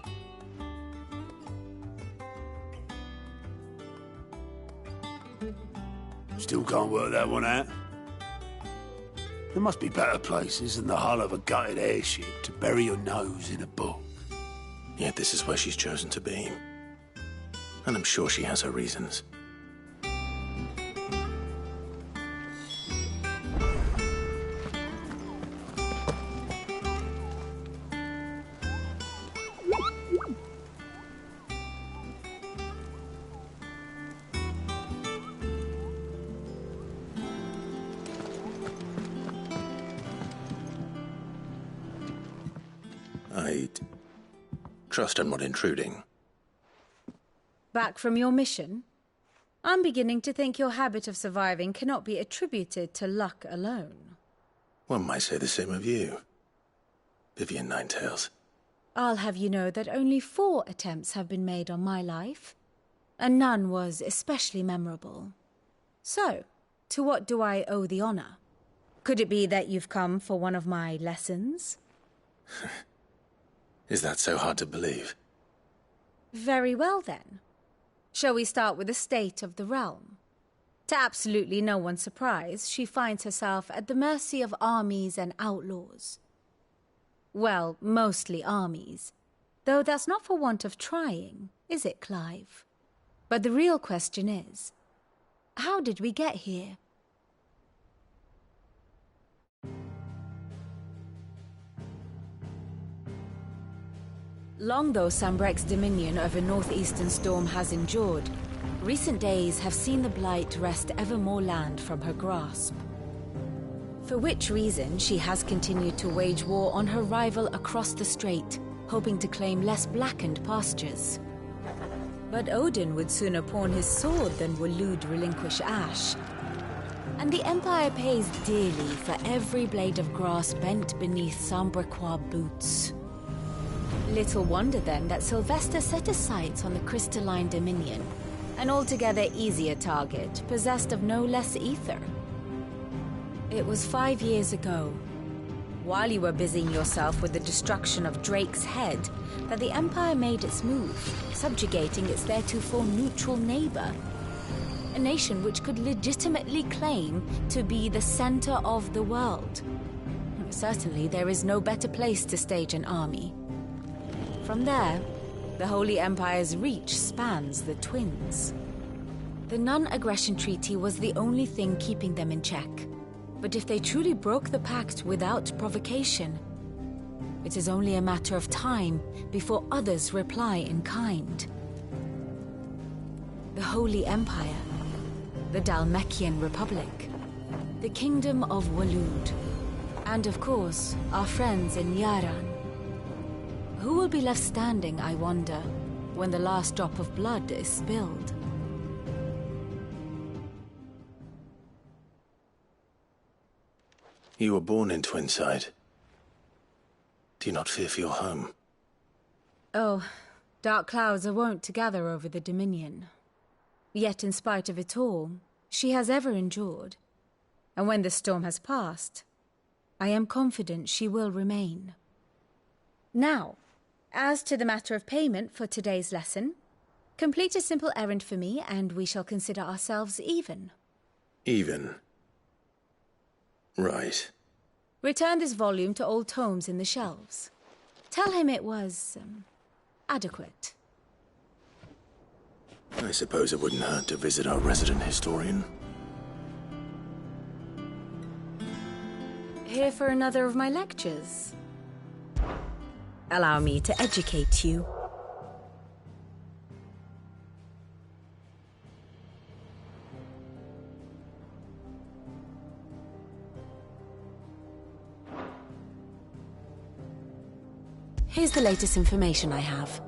Still can't work that one out. There must be better places than the hull of a gutted airship to bury your nose in a book. Yet this is where she's chosen to be. And I'm sure she has her reasons. I trust I'm not intruding. Back from your mission? I'm beginning to think your habit of surviving cannot be attributed to luck alone. One might say the same of you, Vivian Ninetails. I'll have you know that only 4 attempts have been made on my life, and none was especially memorable. So, to what do I owe the honor? Could it be that you've come for one of my lessons? Is that so hard to believe? Very well, then. Shall we start with the state of the realm? To absolutely no one's surprise, she finds herself at the mercy of armies and outlaws. Well, mostly armies. Though that's not for want of trying, is it, Clive? But the real question is, how did we get here? Long though Sambrek's dominion over northeastern Storm has endured, recent days have seen the Blight wrest ever more land from her grasp. For which reason she has continued to wage war on her rival across the strait, hoping to claim less blackened pastures. But Odin would sooner pawn his sword than Waloed relinquish Ash. And the Empire pays dearly for every blade of grass bent beneath Sambrequois boots. Little wonder then that Sylvester set his sights on the crystalline dominion, an altogether easier target, possessed of no less ether. It was 5 years ago, while you were busying yourself with the destruction of Drake's head, that the Empire made its move, subjugating its theretofore neutral neighbor. A nation which could legitimately claim to be the center of the world. Certainly there is no better place to stage an army. From there, the Holy Empire's reach spans the Twins. The non-aggression treaty was the only thing keeping them in check. But if they truly broke the pact without provocation, it is only a matter of time before others reply in kind. The Holy Empire, the Dhalmekian Republic, the Kingdom of Waloed, and of course, our friends in Yaran. Who will be left standing, I wonder, when the last drop of blood is spilled? You were born in Twinside. Do you not fear for your home? Oh, dark clouds are wont to gather over the Dominion. Yet in spite of it all, she has ever endured. And when the storm has passed, I am confident she will remain. Now, as to the matter of payment for today's lesson, complete a simple errand for me and we shall consider ourselves even. Even? Right. Return this volume to old tomes in the shelves. Tell him it was, adequate. I suppose it wouldn't hurt to visit our resident historian. Here for another of my lectures? Allow me to educate you. Here's the latest information I have.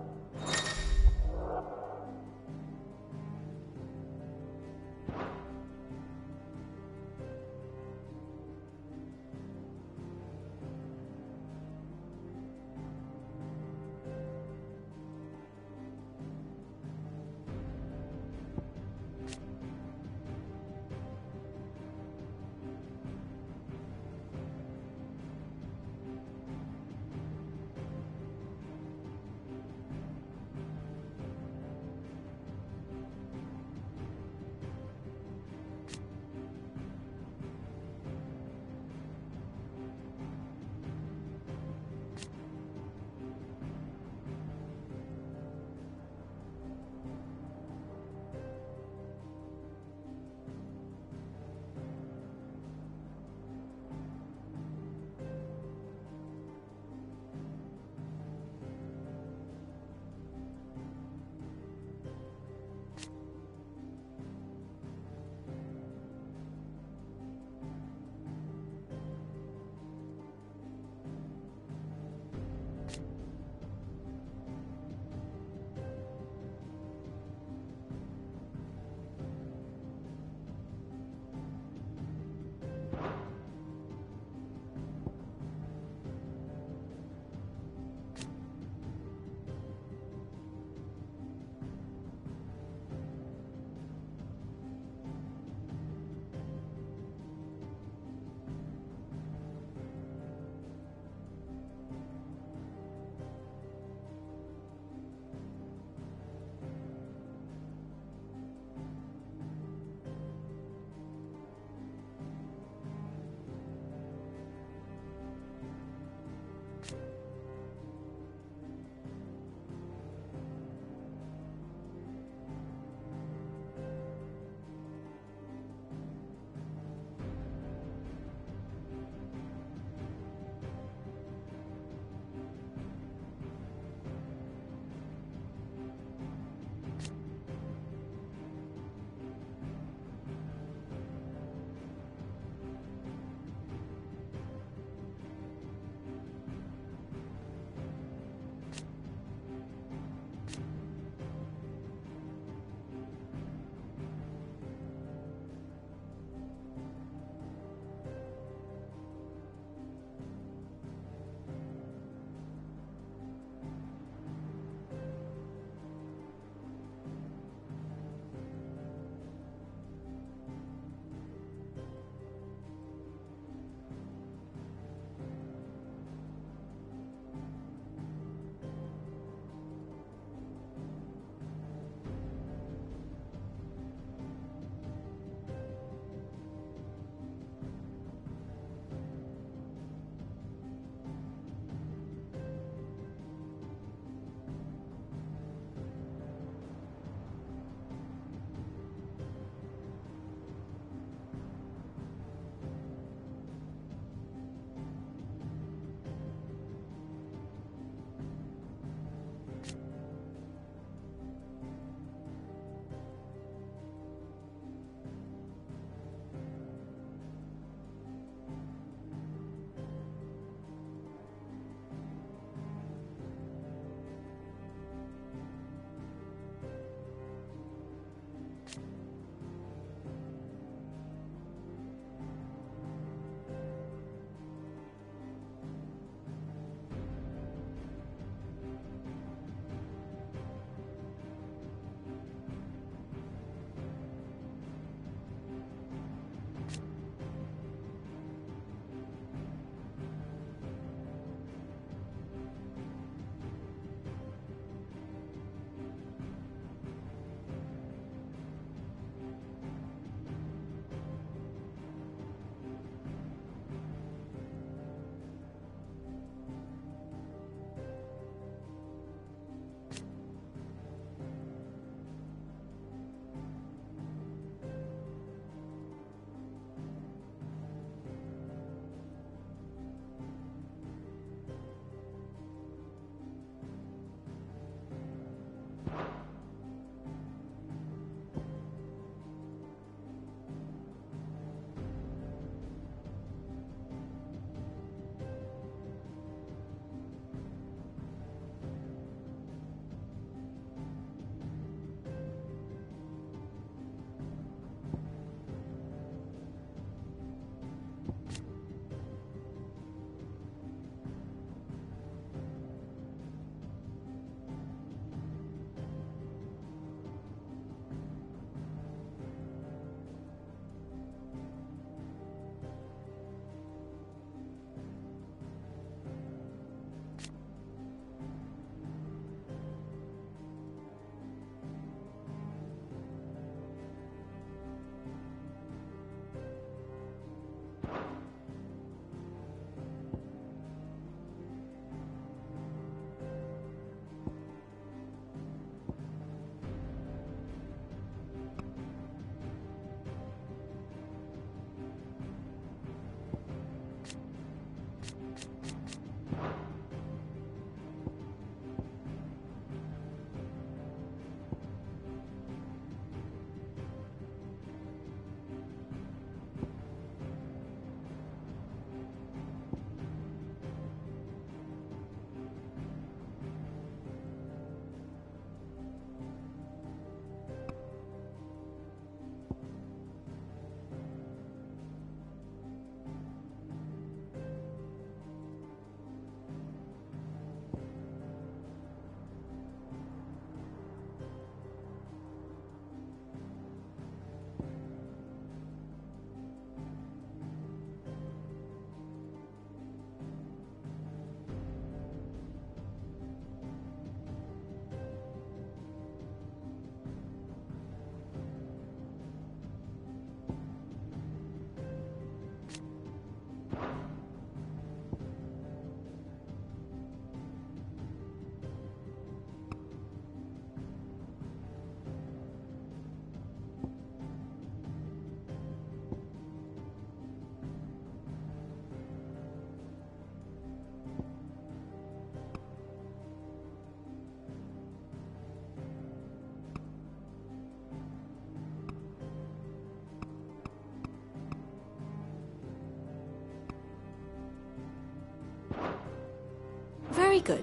good.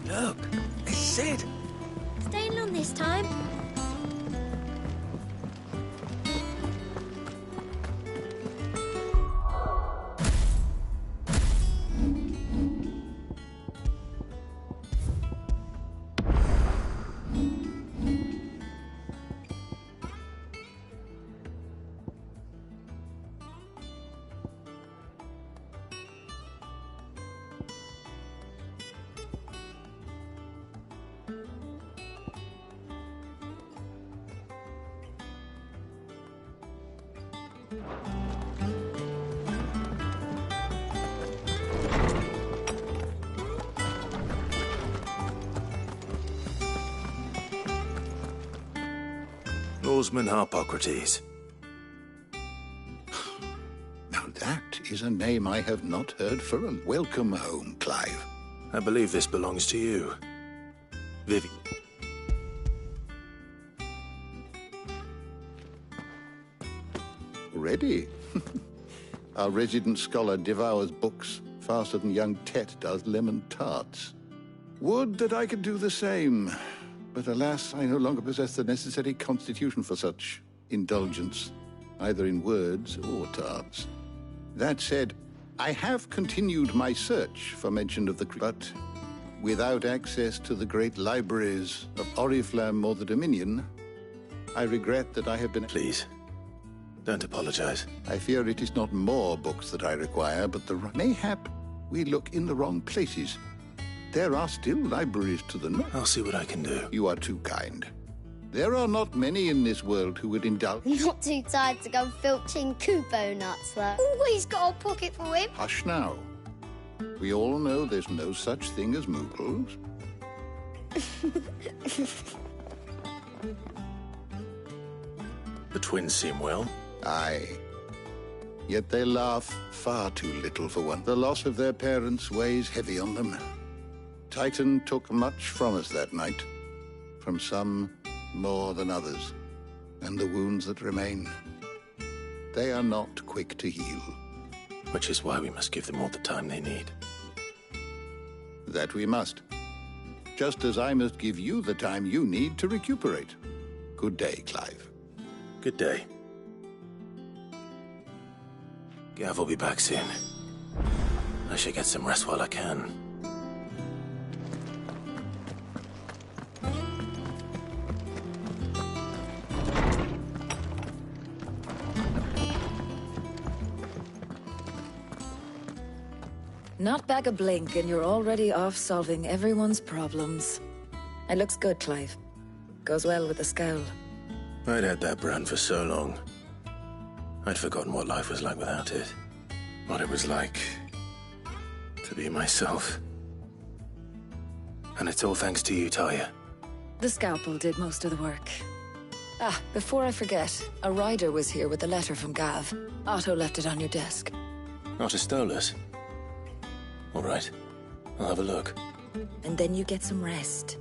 Look, it's Sid. Staying long this time? Lawsman Harpocrates. Now that is a name I have not heard for a welcome home, Clive. I believe this belongs to you. Vivi. Ready? Our resident scholar devours books faster than young Tet does lemon tarts. Would that I could do the same. But alas, I no longer possess the necessary constitution for such indulgence, either in words or tarts. That said, I have continued my search for mention of the but without access to the great libraries of Oriflamme or the Dominion, I regret that I have been... Please, don't apologize. I fear it is not more books that I require, but mayhap we look in the wrong places. There are still libraries to the north. I'll see what I can do. You are too kind. There are not many in this world who would indulge... Not too tired to go filching Kubo nuts, though. Always got a pocket for him. Hush now. We all know there's no such thing as moogles. The twins seem well. Aye. Yet they laugh far too little for one. The loss of their parents weighs heavy on them. Titan took much from us that night. From some more than others. And the wounds that remain, they are not quick to heal. Which is why we must give them all the time they need. That we must. Just as I must give you the time you need to recuperate. Good day, Clive. Good day. Gav will be back soon. I should get some rest while I can. Not back a blink and you're already off solving everyone's problems. It looks good, Clive. Goes well with the scowl. I'd had that brand for so long. I'd forgotten what life was like without it. What it was like to be myself. And it's all thanks to you, Talia. The scalpel did most of the work. Ah, before I forget, a rider was here with a letter from Gav. Otto left it on your desk. Otto stole us. All right, I'll have a look. And then you get some rest.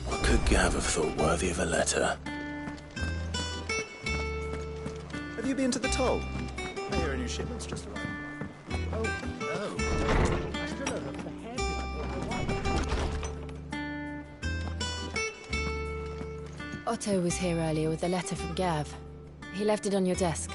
What could Gav have thought worthy of a letter? Have you been to the toll? I hear a new shipment's just arrived. Oh, no. I still don't look at the head. Otto was here earlier with a letter from Gav. He left it on your desk.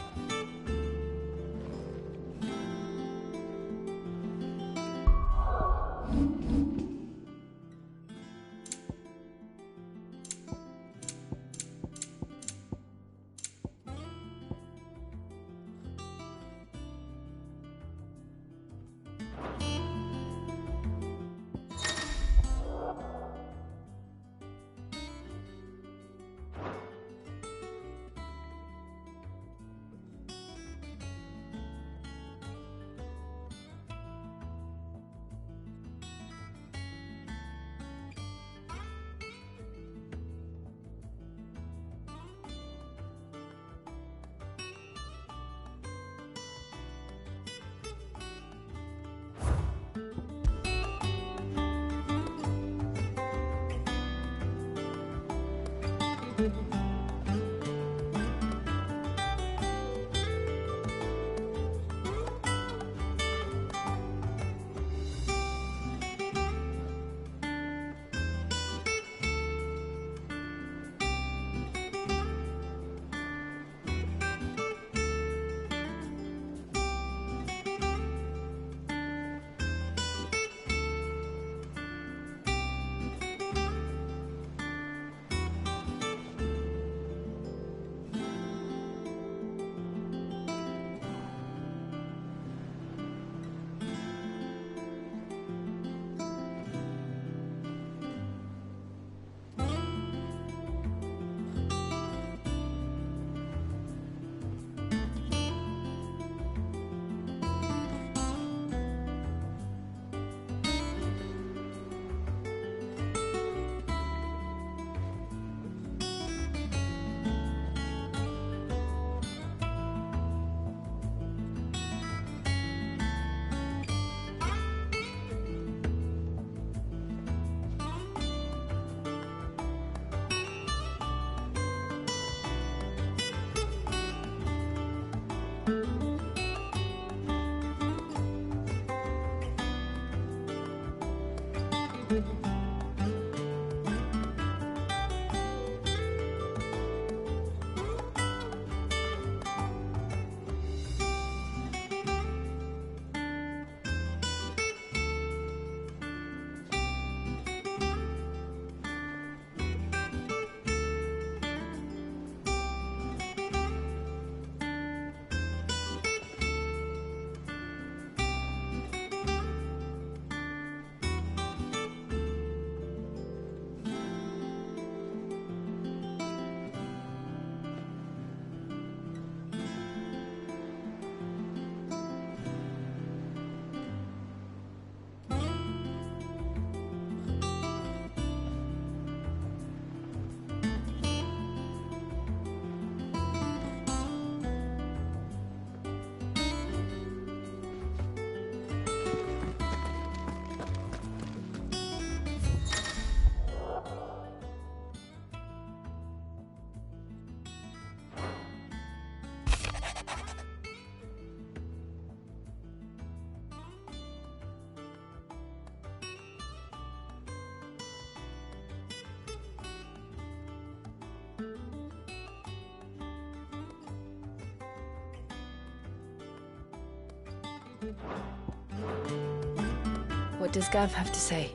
What does Gav have to say?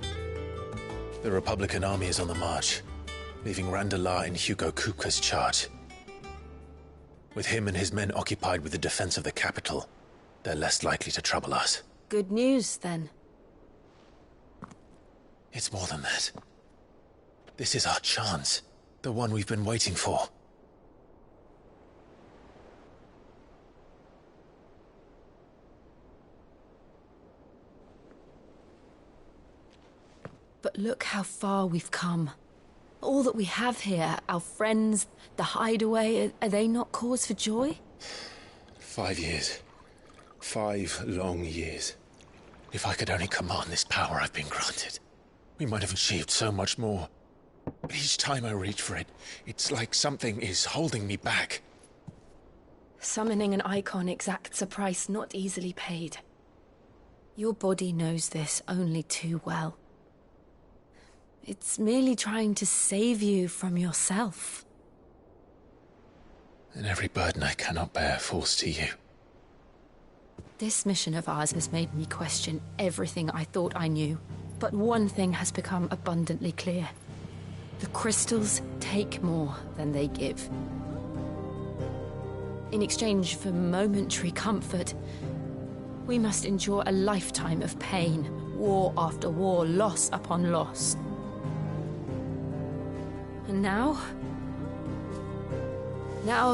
The Republican army is on the march, leaving Randalar in Hugo Kupka's charge. With him and his men occupied with the defense of the capital, they're less likely to trouble us. Good news, then. It's more than that. This is our chance. The one we've been waiting for. But look how far we've come. All that we have here, our friends, the hideaway, are they not cause for joy? 5 years. 5 long years. If I could only command this power I've been granted, we might have achieved so much more. But each time I reach for it, it's like something is holding me back. Summoning an icon exacts a price not easily paid. Your body knows this only too well. It's merely trying to save you from yourself. And every burden I cannot bear falls to you. This mission of ours has made me question everything I thought I knew. But one thing has become abundantly clear. The crystals take more than they give. In exchange for momentary comfort, we must endure a lifetime of pain, war after war, loss upon loss. And now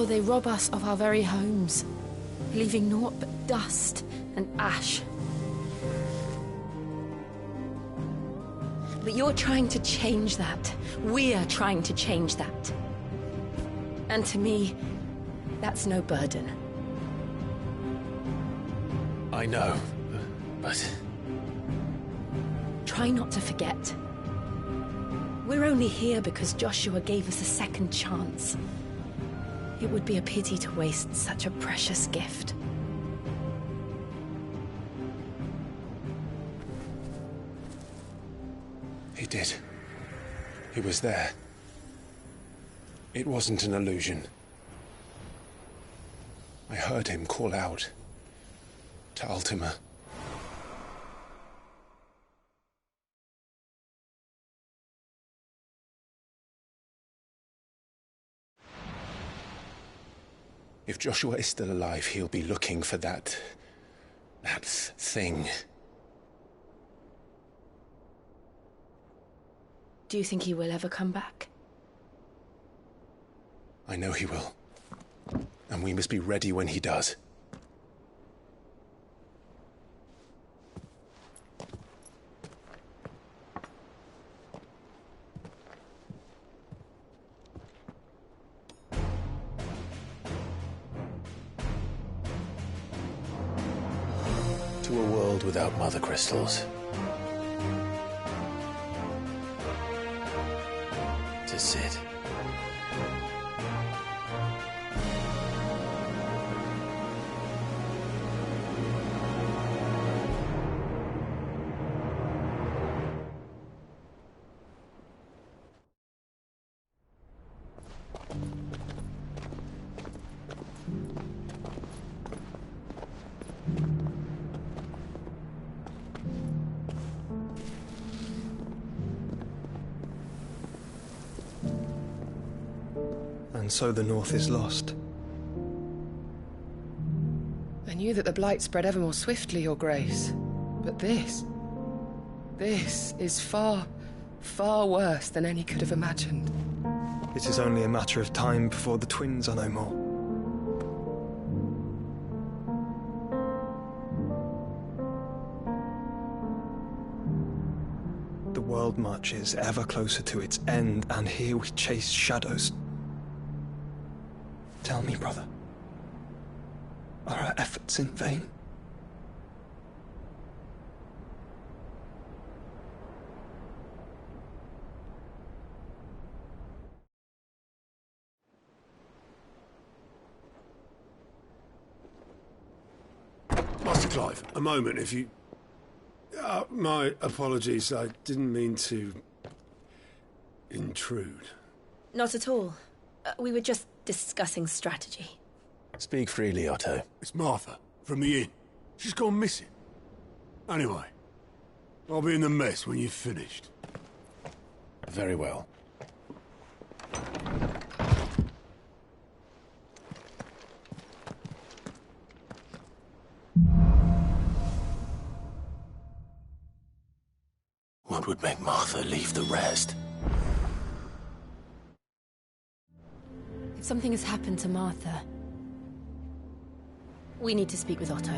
they rob us of our very homes, leaving naught but dust and ash. But you're trying to change that. We're trying to change that. And to me, that's no burden. I know, but... Try not to forget. We're only here because Joshua gave us a second chance. It would be a pity to waste such a precious gift. He did. He was there. It wasn't an illusion. I heard him call out to Ultima. If Joshua is still alive, he'll be looking for that thing. Do you think he will ever come back? I know he will. And we must be ready when he does. To a world without mother crystals. To Sid. and so the North is lost. I knew that the Blight spread ever more swiftly, Your Grace. But this is far, far worse than any could have imagined. It is only a matter of time before the twins are no more. The world marches ever closer to its end, and here we chase shadows. Tell me, brother, are our efforts in vain? Master Clive, a moment, if you... my apologies, I didn't mean to... intrude. Not at all. We were just discussing strategy. Speak freely, Otto. It's Martha, from the inn. She's gone missing. Anyway, I'll be in the mess when you've finished. Very well. What would make Martha leave the rest? If something has happened to Martha, we need to speak with Otto.